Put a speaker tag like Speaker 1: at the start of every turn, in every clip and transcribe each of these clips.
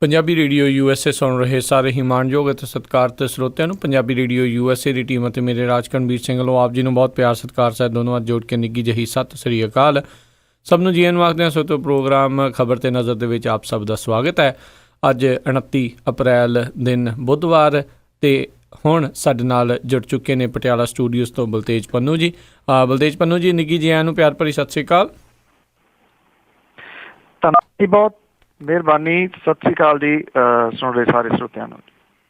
Speaker 1: Punjabi radio USA ਸੁਣ ਰਹੇ ਸਾਰੇ ਹੀ ਮਾਣਯੋਗ ਅਤੇ ਸਤਿਕਾਰਤ ਸਰੋਤਿਆਂ ਨੂੰ ਪੰਜਾਬੀ ਰੇਡੀਓ USA ਦੀ ਟੀਮ ਅਤੇ ਮੇਰੇ ਰਾਜਕਰਨਵੀਰ ਸਿੰਘ ਵੱਲੋਂ ਆਪ ਜੀ ਨੂੰ ਬਹੁਤ ਪਿਆਰ ਸਤਿਕਾਰ ਸਾਹਿਬ ਦੋਨੋਂ ਹੱਥ ਜੋੜ ਕੇ ਨਿੱਘੀ ਜਿਹੀ ਸਤਿ ਸ੍ਰੀ ਅਕਾਲ। ਸਭ ਨੂੰ ਜੀ ਆਇਆਂ ਨੂੰ ਆਖਦੇ ਹਾਂ। ਸੋ ਤੋਂ ਪ੍ਰੋਗਰਾਮ ਖਬਰ ਤੇ ਨਜ਼ਰ ਦੇ ਵਿੱਚ ਆਪ ਸਭ ਦਾ ਸਵਾਗਤ ਹੈ। ਅੱਜ 29 ਅਪ੍ਰੈਲ ਦਿਨ ਬੁੱਧਵਾਰ ਤੇ ਹੁਣ ਸਾਡੇ ਨਾਲ ਜੁੜ ਚੁੱਕੇ ਨੇ ਪਟਿਆਲਾ ਸਟੂਡੀਓਜ਼ ਤੋਂ ਬਲਤੇਜ ਪੰਨੂ ਜੀ। ਬਲਤੇਜ ਪੰਨੂ ਜੀ, ਨਿੱਘੀ ਜੀ ਆਇਆਂ ਨੂੰ ਪਿਆਰ ਭਰੀ ਸਤਿ ਸ੍ਰੀ ਅਕਾਲ।
Speaker 2: ਧੰਨਵਾਦ ਜੀ, ਬਹੁਤ ਮਿਹਰਬਾਨੀ। ਸਤਿ ਸ੍ਰੀ ਅਕਾਲ ਜੀ ਸੁਣ ਰਹੇ ਸਾਰੇ ਸਰੋਤਿਆਂ ਨੂੰ।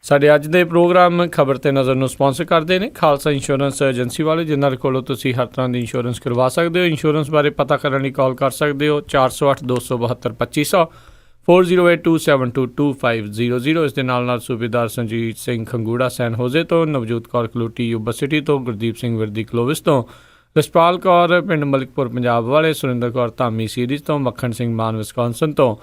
Speaker 2: ਸਾਡੇ
Speaker 1: ਅੱਜ ਦੇ ਪ੍ਰੋਗਰਾਮ ਖਬਰ ਤੇ ਨਜ਼ਰ ਨੂੰ ਸਪਾਂਸਰ ਕਰਦੇ ਨੇ ਖਾਲਸਾ ਇੰਸ਼ੋਰੈਂਸ ਏਜੰਸੀ ਵਾਲੇ, ਜਿਨ੍ਹਾਂ ਕੋਲੋਂ ਤੁਸੀਂ ਹਰ ਤਰ੍ਹਾਂ ਦੀ ਇੰਸ਼ੋਰੈਂਸ ਕਰਵਾ ਸਕਦੇ ਹੋ। ਇੰਸ਼ੋਰੈਂਸ ਬਾਰੇ ਪਤਾ ਕਰਨ ਲਈ ਕਾਲ ਕਰ ਸਕਦੇ ਹੋ 408 272 2500 4082722500। ਇਸ ਦੇ ਨਾਲ ਸੂਬੇਦਾਰ ਸੰਜੀਤ ਸਿੰਘ ਖੰਗੂੜਾ ਸੈਨ ਹੋਜ਼ੇ ਤੋਂ, ਨਵਜੋਤ ਕੌਰ ਕਲੂਟੀ ਯੂਬਾ ਸਿਟੀ ਤੋਂ, ਗੁਰਦੀਪ ਸਿੰਘ ਵਿਰਦੀ ਕਲੋਵਿਸ ਤੋਂ, ਰਸਪਾਲ ਕੌਰ ਪਿੰਡ ਮਲਿਕਪੁਰ ਪੰਜਾਬ ਵਾਲੇ, ਸੁਰਿੰਦਰ ਕੌਰ ਧਾਮੀ ਸੀਰੀਜ਼ ਤੋਂ, ਮੱਖਣ ਸਿੰਘ ਮਾਨ ਵਿਸਕੌਨਸਨ ਤੋਂ,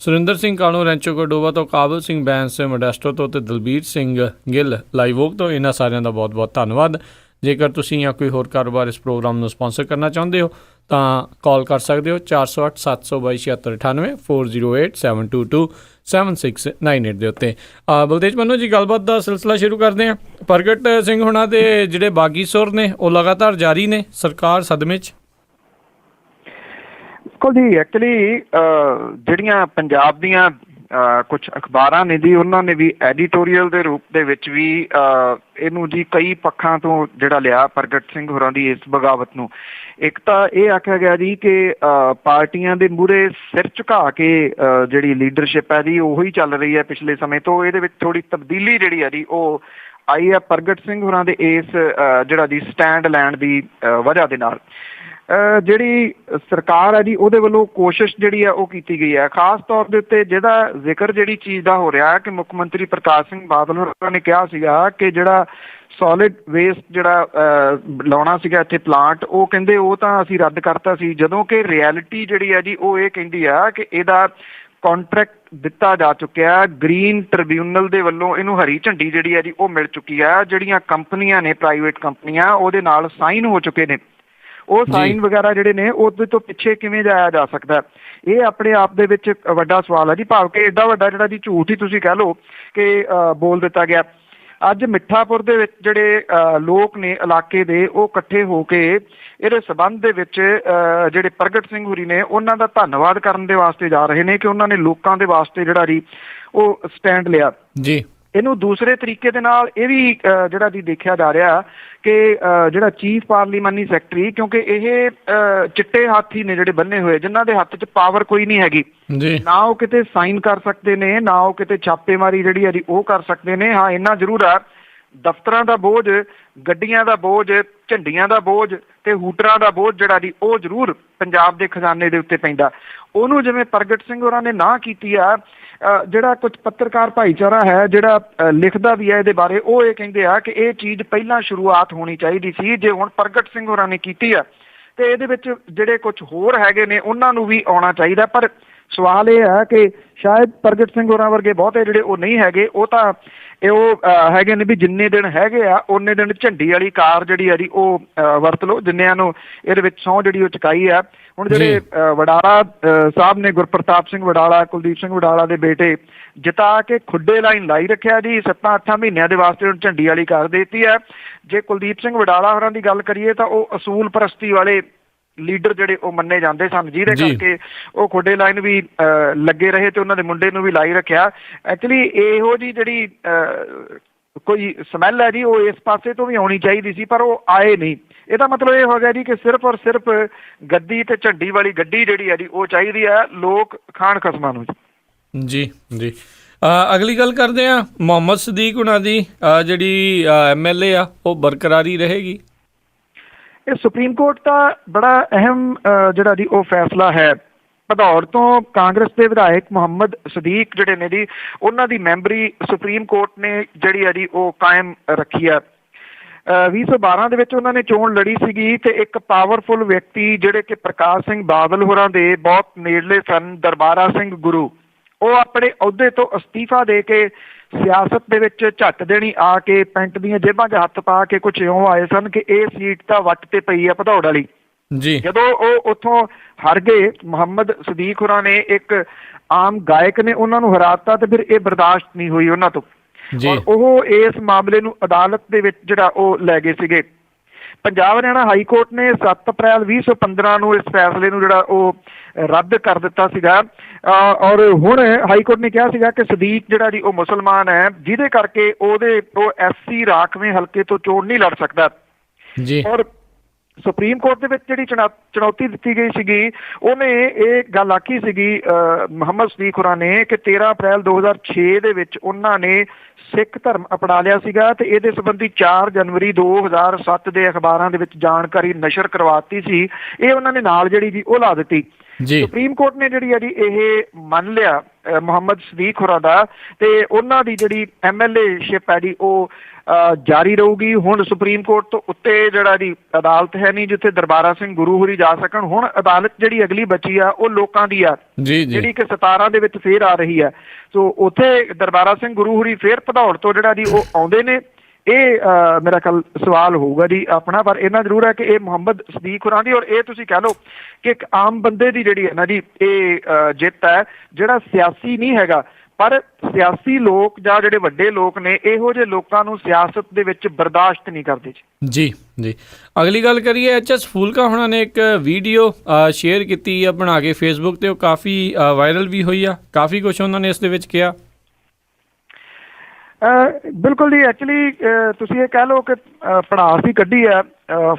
Speaker 1: ਸੁਰਿੰਦਰ ਸਿੰਘ ਕਾਲੂ ਰੈਂਚੋ ਕੋਡੋਵਾ ਤੋਂ, ਕਾਬਲ ਸਿੰਘ ਬੈਂਸ ਮੋਡੈਸਟੋ ਤੋਂ ਅਤੇ ਦਲਬੀਰ ਸਿੰਘ ਗਿੱਲ ਲਾਈਵੋਗ ਤੋਂ। ਇਹਨਾਂ ਸਾਰਿਆਂ ਦਾ ਬਹੁਤ ਬਹੁਤ ਧੰਨਵਾਦ। ਜੇਕਰ ਤੁਸੀਂ ਜਾਂ ਕੋਈ ਹੋਰ ਕਾਰੋਬਾਰ ਇਸ ਪ੍ਰੋਗਰਾਮ ਨੂੰ ਸਪਾਂਸਰ ਕਰਨਾ ਚਾਹੁੰਦੇ ਹੋ ਤਾਂ ਕਾਲ ਕਰ ਸਕਦੇ ਹੋ 408 722 7698 408 722 7698 ਦੇ ਉੱਤੇ। ਬਲਤੇਜ ਪੰਨੂ ਜੀ, ਗੱਲਬਾਤ ਦਾ ਸਿਲਸਿਲਾ ਸ਼ੁਰੂ ਕਰਦੇ ਹਾਂ। ਪ੍ਰਗਟ ਸਿੰਘ ਹੁਣਾਂ ਦੇ ਜਿਹੜੇ ਬਾਗੀ ਸੁਰ ਨੇ ਉਹ ਲਗਾਤਾਰ ਜਾਰੀ ਨੇ, ਸਰਕਾਰ ਸਦਮੇ 'ਚ।
Speaker 2: ਬਿਲਕੁਲ ਜੀ, ਐਕਚੁਅਲੀ ਜਿਹੜੀਆਂ ਪੰਜਾਬ ਦੀਆਂ ਕੁਛ ਅਖਬਾਰਾਂ ਨੇ ਜੀ, ਉਹਨਾਂ ਨੇ ਵੀ ਐਡੀਟੋਰੀਅਲ ਦੇ ਰੂਪ ਦੇ ਵਿੱਚ ਵੀ ਇਹਨੂੰ ਜੀ ਕਈ ਪੱਖਾਂ ਤੋਂ ਜਿਹੜਾ ਲਿਆ ਪ੍ਰਗਟ ਸਿੰਘ ਹੋਰਾਂ ਦੀ ਇਸ ਬਗਾਵਤ ਨੂੰ। ਇੱਕ ਤਾਂ ਇਹ ਆਖਿਆ ਗਿਆ ਜੀ ਕਿ ਪਾਰਟੀਆਂ ਦੇ ਮੂਹਰੇ ਸਿਰ ਝੁਕਾ ਕੇ ਜਿਹੜੀ ਲੀਡਰਸ਼ਿਪ ਹੈ ਜੀ ਉਹੀ ਚੱਲ ਰਹੀ ਹੈ ਪਿਛਲੇ ਸਮੇਂ ਤੋਂ। ਇਹਦੇ ਵਿੱਚ ਥੋੜ੍ਹੀ ਤਬਦੀਲੀ ਜਿਹੜੀ ਹੈ ਜੀ ਉਹ ਆਈ ਹੈ ਪ੍ਰਗਟ ਸਿੰਘ ਹੋਰਾਂ ਦੇ ਇਸ ਜਿਹੜਾ ਜੀ ਸਟੈਂਡ ਲੈਣ ਦੀ ਵਜ੍ਹਾ ਦੇ ਨਾਲ। ਜਿਹੜੀ ਸਰਕਾਰ ਹੈ ਜੀ ਉਹਦੇ ਵੱਲੋਂ ਕੋਸ਼ਿਸ਼ ਜਿਹੜੀ ਹੈ ਉਹ ਕੀਤੀ ਗਈ ਹੈ, ਖਾਸ ਤੌਰ ਦੇ ਉੱਤੇ ਜਿਹਦਾ ਜ਼ਿਕਰ ਜਿਹੜੀ ਚੀਜ਼ ਦਾ ਹੋ ਰਿਹਾ ਕਿ ਮੁੱਖ ਮੰਤਰੀ ਪ੍ਰਕਾਸ਼ ਸਿੰਘ ਬਾਦਲ ਹੋਰਾਂ ਨੇ ਕਿਹਾ ਸੀਗਾ ਕਿ ਜਿਹੜਾ ਸੋਲਿਡ ਵੇਸਟ ਜਿਹੜਾ ਲਾਉਣਾ ਸੀਗਾ ਇੱਥੇ ਪਲਾਂਟ, ਉਹ ਕਹਿੰਦੇ ਉਹ ਤਾਂ ਅਸੀਂ ਰੱਦ ਕਰਤਾ ਸੀ, ਜਦੋਂ ਕਿ ਰਿਐਲਿਟੀ ਜਿਹੜੀ ਹੈ ਜੀ ਉਹ ਇਹ ਕਹਿੰਦੀ ਆ ਕਿ ਇਹਦਾ ਕੰਟਰੈਕਟ ਦਿੱਤਾ ਜਾ ਚੁੱਕਿਆ। ਗ੍ਰੀਨ ਟ੍ਰਿਬਿਊਨਲ ਦੇ ਵੱਲੋਂ ਇਹਨੂੰ ਹਰੀ ਝੰਡੀ ਜਿਹੜੀ ਹੈ ਜੀ ਉਹ ਮਿਲ ਚੁੱਕੀ ਹੈ। ਜਿਹੜੀਆਂ ਕੰਪਨੀਆਂ ਨੇ, ਪ੍ਰਾਈਵੇਟ ਕੰਪਨੀਆਂ, ਉਹਦੇ ਨਾਲ ਸਾਈਨ ਹੋ ਚੁੱਕੇ ਨੇ। ਉਹ ਸਾਈਨ ਵਗੈਰਾ ਜਿਹੜੇ ਨੇ ਉਹਦੇ ਤੋਂ ਪਿੱਛੇ ਕਿਵੇਂ ਜਾਇਆ ਜਾ ਸਕਦਾ, ਇਹ ਆਪਣੇ ਆਪ ਦੇ ਵਿੱਚ ਵੱਡਾ ਸਵਾਲ ਹੈ ਜੀ। ਭਾਵ ਕਿ ਐਡਾ ਵੱਡਾ ਜਿਹੜਾ ਜੀ ਝੂਠ ਹੀ ਤੁਸੀਂ ਕਹਿ ਲਓ ਕਿ ਬੋਲ ਦਿੱਤਾ ਗਿਆ। ਅੱਜ ਮਿੱਠਾਪੁਰ ਦੇ ਵਿੱਚ ਜਿਹੜੇ ਲੋਕ ਨੇ ਇਲਾਕੇ ਦੇ, ਉਹ ਇਕੱਠੇ ਹੋ ਕੇ ਇਹਦੇ ਸੰਬੰਧ ਦੇ ਵਿੱਚ ਜਿਹੜੇ ਪ੍ਰਗਟ ਸਿੰਘ ਹੋਰੀ ਨੇ ਉਹਨਾਂ ਦਾ ਧੰਨਵਾਦ ਕਰਨ ਦੇ ਵਾਸਤੇ ਜਾ ਰਹੇ ਨੇ ਕਿ ਉਹਨਾਂ ਨੇ ਲੋਕਾਂ ਦੇ ਵਾਸਤੇ ਜਿਹੜਾ ਜੀ ਉਹ ਸਟੈਂਡ ਲਿਆ ਜੀ। ਇਹਨੂੰ ਦੂਸਰੇ ਤਰੀਕੇ ਦੇ ਨਾਲ ਇਹ ਵੀ ਜਿਹੜਾ ਜੀ ਦੇਖਿਆ ਜਾ ਰਿਹਾ ਕਿ ਜਿਹੜਾ ਚੀਫ ਪਾਰਲੀਮਾਨੀ ਸੈਕਟਰੀ, ਕਿਉਂਕਿ ਇਹ ਚਿੱਟੇ ਹਾਥੀ ਨੇ ਜਿਹੜੇ ਬੰਨੇ ਹੋਏ, ਜਿਨ੍ਹਾਂ ਦੇ ਹੱਥ 'ਚ ਪਾਵਰ ਕੋਈ ਨਹੀਂ ਹੈਗੀ, ਨਾ ਉਹ ਕਿਤੇ ਸਾਈਨ ਕਰ ਸਕਦੇ ਨੇ, ਨਾ ਉਹ ਕਿਤੇ ਛਾਪੇਮਾਰੀ ਜਿਹੜੀ ਹੈ ਜੀ ਉਹ ਕਰ ਸਕਦੇ ਨੇ। ਹਾਂ, ਇੰਨਾ ਜ਼ਰੂਰ ਆ, ਦਫ਼ਤਰਾਂ ਦਾ ਬੋਝ, ਗੱਡੀਆਂ ਦਾ ਬੋਝ, ਝੰਡੀਆਂ ਦਾ ਬੋਝ ਤੇ ਹੂਟਰਾਂ ਦਾ ਬੋਝ ਜਿਹੜਾ ਜੀ ਉਹ ਜ਼ਰੂਰ ਪੰਜਾਬ ਦੇ ਖਜ਼ਾਨੇ ਦੇ ਉੱਤੇ ਪੈਂਦਾ। ਉਹਨੂੰ ਜਿਵੇਂ ਪ੍ਰਗਟ ਸਿੰਘ ਹੋਰਾਂ ਨੇ ਨਾ ਕੀਤੀ ਆ, ਜਿਹੜਾ ਕੁਝ ਪੱਤਰਕਾਰ ਭਾਈਚਾਰਾ ਹੈ ਜਿਹੜਾ ਲਿਖਦਾ ਵੀ ਹੈ ਇਹਦੇ ਬਾਰੇ, ਉਹ ਇਹ ਕਹਿੰਦੇ ਆ ਕਿ ਇਹ ਚੀਜ਼ ਪਹਿਲਾਂ ਸ਼ੁਰੂਆਤ ਹੋਣੀ ਚਾਹੀਦੀ ਸੀ। ਜੇ ਹੁਣ ਪ੍ਰਗਟ ਸਿੰਘ ਹੋਰਾਂ ਨੇ ਕੀਤੀ ਆ ਤੇ ਇਹਦੇ ਵਿੱਚ ਜਿਹੜੇ ਕੁਝ ਹੋਰ ਹੈਗੇ ਨੇ ਉਹਨਾਂ ਨੂੰ ਵੀ ਆਉਣਾ ਚਾਹੀਦਾ। ਪਰ ਸਵਾਲ ਇਹ ਹੈ ਕਿ ਸ਼ਾਇਦ ਪ੍ਰਗਟ ਸਿੰਘ ਹੋਰਾਂ ਵਰਗੇ ਬਹੁਤੇ ਜਿਹੜੇ ਉਹ ਨਹੀਂ ਹੈਗੇ, ਉਹ ਤਾਂ ਉਹ ਹੈਗੇ ਨੇ ਵੀ ਜਿੰਨੇ ਦਿਨ ਹੈਗੇ ਆ ਉਨੇ ਦਿਨ ਝੰਡੀ ਵਾਲੀ ਕਾਰ ਜਿਹੜੀ ਆ ਜੀ ਉਹ ਵਰਤ ਲਓ, ਜਿੰਨਿਆਂ ਨੂੰ ਇਹਦੇ ਵਿੱਚ ਸਹੁੰ ਜਿਹੜੀ ਉਹ ਚੁਕਾਈ ਆ। ਹੁਣ ਜਿਹੜੇ ਵਡਾਲਾ ਸਾਹਿਬ ਨੇ, ਗੁਰਪ੍ਰਤਾਪ ਸਿੰਘ ਵਡਾਲਾ, ਕੁਲਦੀਪ ਸਿੰਘ ਵਡਾਲਾ ਦੇ ਬੇਟੇ, ਜਿਤਾ ਕੇ ਖੁੱਡੇ ਲਾਈਨ ਲਾਈ ਰੱਖਿਆ ਜੀ। 7-8 ਮਹੀਨਿਆਂ ਦੇ ਵਾਸਤੇ ਹੁਣ ਝੰਡੀ ਵਾਲੀ ਕਾਰ ਦੇ ਦਿੱਤੀ ਹੈ। ਜੇ ਕੁਲਦੀਪ ਸਿੰਘ ਵਡਾਲਾ ਹੋਰਾਂ ਦੀ ਗੱਲ ਕਰੀਏ ਤਾਂ ਉਹ ਅਸੂਲ ਪ੍ਰਸਤੀ ਵਾਲੇ ਲੀਡਰ ਜਿਹੜੇ ਉਹ ਮੰਨੇ ਜਾਂਦੇ ਸਨ, ਜਿਹਦੇ ਕਰਕੇ ਉਹ ਖੁੱਡੇ ਲਾਈਨ ਵੀ ਲੱਗੇ ਰਹੇ ਤੇ ਉਹਨਾਂ ਦੇ ਮੁੰਡੇ ਨੂੰ ਵੀ ਲਾਈ ਰੱਖਿਆ। ਐਕਚੁਅਲੀ ਇਹੋ ਜਿਹੀ ਜਿਹੜੀ ਕੋਈ ਸਮੈਲ ਹੈ ਜੀ ਉਹ ਇਸ ਪਾਸੇ ਤੋਂ ਵੀ ਆਉਣੀ ਚਾਹੀਦੀ ਸੀ, ਪਰ ਉਹ ਆਏ ਨਹੀਂ। ਇਹਦਾ ਮਤਲਬ ਇਹ ਹੋ ਗਿਆ ਜੀ ਕਿ ਸਿਰਫ ਔਰ ਸਿਰਫ ਗੱਦੀ ਤੇ ਝੰਡੀ ਵਾਲੀ ਗੱਡੀ ਜਿਹੜੀ ਹੈ ਜੀ ਉਹ ਚਾਹੀਦੀ ਹੈ, ਲੋਕ ਖਾਣ ਖਸਮਾਂ ਨੂੰ ਜੀ। ਜੀ
Speaker 1: ਅਗਲੀ ਗੱਲ ਕਰਦੇ ਹਾਂ, ਮੁਹੰਮਦ ਸਦੀਕ ਹੁਣਾਂ ਦੀ ਜਿਹੜੀ MLA ਆ ਉਹ ਬਰਕਰਾਰੀ ਰਹੇਗੀ।
Speaker 2: ਇਹ ਸੁਪਰੀਮ ਕੋਰਟ ਦਾ ਬੜਾ ਅਹਿਮ ਜਿਹੜਾ ਜੀ ਉਹ ਫੈਸਲਾ ਹੈ। ਭਦੌੜ ਤੋਂ ਕਾਂਗਰਸ ਦੇ ਵਿਧਾਇਕ ਮੁਹੰਮਦ ਸਦੀਕ ਜਿਹੜੇ ਨੇ ਜੀ, ਉਹਨਾਂ ਦੀ ਮੈਂਬਰੀ ਸੁਪਰੀਮ ਕੋਰਟ ਨੇ ਜਿਹੜੀ ਹੈ ਜੀ ਉਹ ਕਾਇਮ ਰੱਖੀ ਹੈ। 2012 ਦੇ ਵਿੱਚ ਉਹਨਾਂ ਨੇ ਚੋਣ ਲੜੀ ਸੀਗੀ ਤੇ ਇੱਕ ਪਾਵਰਫੁਲ ਵਿਅਕਤੀ ਜਿਹੜੇ ਕਿ ਪ੍ਰਕਾਸ਼ ਸਿੰਘ ਬਾਦਲ ਹੋਰਾਂ ਦੇ ਬਹੁਤ ਨੇੜਲੇ ਸਨ, ਦਰਬਾਰਾ ਸਿੰਘ ਗੁਰੂ, ਉਹ ਆਪਣੇ ਅਹੁਦੇ ਤੋਂ ਅਸਤੀਫਾ ਦੇ ਕੇ ਸਿਆਸਤ ਦੇ ਵਿੱਚ ਝੱਟ ਦੇਣੀ ਆ ਕੇ ਪੈਂਟ ਦੀਆਂ ਜੇਬਾਂ 'ਚ ਹੱਥ ਪਾ ਕੇ ਕੁਛ ਇਉਂ ਆਏ ਸਨ ਕਿ ਇਹ ਸੀਟ ਤਾਂ ਵੱਟ ਤੇ ਪਈ ਆ ਭਦੌੜ ਵਾਲੀ,
Speaker 1: ਜੀ
Speaker 2: ਜਦੋਂ ਉਹ ਉੱਥੋਂ ਹਾਰ ਗਏ, ਮੁਹੰਮਦ ਸਦੀਕ ਹੋਰਾਂ ਨੇ ਇੱਕ ਆਮ ਗਾਇਕ ਨੇ ਉਹਨਾਂ ਨੂੰ ਹਰਾਤਾ ਤੇ ਫਿਰ ਇਹ ਬਰਦਾਸ਼ਤ ਨਹੀਂ ਹੋਈ ਉਹਨਾਂ ਤੋਂ,
Speaker 1: ਜੀ
Speaker 2: ਔਰ ਉਹ ਇਸ ਮਾਮਲੇ ਨੂੰ ਅਦਾਲਤ ਦੇ ਵਿੱਚ ਜਿਹੜਾ ਉਹ ਲੈ ਗਏ ਸੀਗੇ। ਪੰਜਾਬ ਹਰਿਆਣਾ ਹਾਈ ਕੋਰਟ ਨੇ 7 ਅਪ੍ਰੈਲ 2015 ਨੂੰ ਇਸ ਫੈਸਲੇ ਨੂੰ ਜਿਹੜਾ ਉਹ ਰੱਦ ਕਰ ਦਿੱਤਾ ਸੀਗਾ, ਔਰ ਹੁਣ ਹਾਈ ਕੋਰਟ ਨੇ ਕਿਹਾ ਸੀਗਾ ਕਿ ਸਦੀਕ ਜਿਹੜਾ ਜੀ ਉਹ ਮੁਸਲਮਾਨ ਹੈ, ਜਿਹਦੇ ਕਰਕੇ ਉਹ SC ਰਾਖਵੇਂ ਹਲਕੇ ਤੋਂ ਚੋਣ ਨਹੀਂ ਲੜ ਸਕਦਾ।
Speaker 1: ਜੀ
Speaker 2: ਔਰ ਸੁਪਰੀਮ ਕੋਰਟ ਦੇ ਵਿੱਚ ਜਿਹੜੀ ਚੁਣੌਤੀ ਦਿੱਤੀ ਗਈ ਸੀਗੀ, ਉਹਨੇ ਇਹ ਗੱਲ ਆਖੀ ਸੀਗੀ ਮੁਹੰਮਦ ਸਦੀਕ ਹੋਰਾਂ ਨੇ ਕਿ 13 ਅਪ੍ਰੈਲ 2006 ਦੇ ਵਿੱਚ ਉਹਨਾਂ ਨੇ ਸਿੱਖ ਧਰਮ ਅਪਣਾ ਲਿਆ ਸੀਗਾ ਤੇ ਇਹਦੇ ਸੰਬੰਧੀ 4 ਜਨਵਰੀ 2007 ਦੇ ਅਖਬਾਰਾਂ ਦੇ ਵਿੱਚ ਜਾਣਕਾਰੀ ਨਸ਼ਰ ਕਰਵਾਤੀ ਸੀ। ਇਹ ਉਹਨਾਂ ਨੇ ਨਾਲ ਜਿਹੜੀ ਜੀ ਉਹ ਲਾ ਦਿੱਤੀ। ਸੁਪਰੀਮ ਕੋਰਟ ਨੇ ਜਿਹੜੀ ਹੈ ਜੀ ਇਹ ਮੰਨ ਲਿਆ ਮੁਹੰਮਦ ਸਦੀਕ ਹੋਰਾਂ ਦਾ, ਤੇ ਉਹਨਾਂ ਦੀ ਜਿਹੜੀ MLA-ਸ਼ਿਪ ਹੈ ਜੀ ਉਹ ਜਾਰੀ ਰਹੂਗੀ। ਹੁਣ ਸੁਪਰੀਮ ਕੋਰਟ ਤੋਂ ਉੱਤੇ ਜਿਹੜਾ ਜੀ ਅਦਾਲਤ ਹੈ ਨਹੀਂ ਜਿੱਥੇ ਦਰਬਾਰਾ ਸਿੰਘ ਗੁਰੂ ਹੋਰੀ ਜਾ ਸਕਣ। ਹੁਣ ਅਦਾਲਤ ਜਿਹੜੀ ਅਗਲੀ ਬਚੀ ਆ ਉਹ ਲੋਕਾਂ ਦੀ ਆ, ਜਿਹੜੀ ਕਿ 17 ਦੇ ਵਿੱਚ ਫੇਰ ਆ ਰਹੀ ਹੈ। ਸੋ ਉੱਥੇ ਦਰਬਾਰਾ ਸਿੰਘ ਗੁਰੂ ਹੋਰੀ ਫੇਰ ਭਦੌੜ ਤੋਂ ਜਿਹੜਾ ਜੀ ਉਹ ਆਉਂਦੇ ਨੇ। ਇਹ ਮੇਰਾ ਖਿਆਲ ਸਵਾਲ ਹੋਊਗਾ ਜੀ ਆਪਣਾ, ਪਰ ਇਹਨਾਂ ਜ਼ਰੂਰ ਹੈ ਕਿ ਇਹ ਮੁਹੰਮਦ ਸਦੀਕ ਹੋਰਾਂ ਦੀ, ਔਰ ਇਹ ਤੁਸੀਂ ਕਹਿ ਲਓ ਕਿ ਇੱਕ ਆਮ ਬੰਦੇ ਦੀ ਜਿਹੜੀ ਹੈ ਨਾ ਜੀ ਇਹ ਜਿੱਤ ਹੈ, ਜਿਹੜਾ ਸਿਆਸੀ ਨਹੀਂ ਹੈਗਾ। ਪਰ ਸਿਆਸੀ ਲੋਕ ਜਾਂ ਜਿਹੜੇ ਵੱਡੇ ਲੋਕ ਨੇ, ਇਹੋ ਜਿਹੇ ਲੋਕਾਂ ਨੂੰ ਸਿਆਸਤ ਦੇ ਵਿੱਚ ਬਰਦਾਸ਼ਤ ਨਹੀਂ ਕਰਦੇ
Speaker 1: ਜੀ। ਜੀ ਅਗਲੀ ਗੱਲ ਕਰੀਏ, HS ਫੂਲਕਾ ਹੋਣਾ ਨੇ ਇੱਕ ਵੀਡੀਓ ਸ਼ੇਅਰ ਕੀਤੀ ਆ ਬਣਾ ਕੇ ਫੇਸਬੁੱਕ ਤੇ, ਉਹ ਕਾਫੀ ਵਾਇਰਲ ਵੀ ਹੋਈ ਆ, ਕਾਫੀ ਕੁਛ ਉਹਨਾਂ ਨੇ ਇਸ ਦੇ ਵਿੱਚ ਕਿਹਾ।
Speaker 2: ਬਿਲਕੁਲ ਜੀ, ਐਕਚੁਅਲੀ ਤੁਸੀਂ ਇਹ ਕਹਿ ਲਓ ਕਿ ਪੜਾਸ ਹੀ ਕੱਢੀ ਹੈ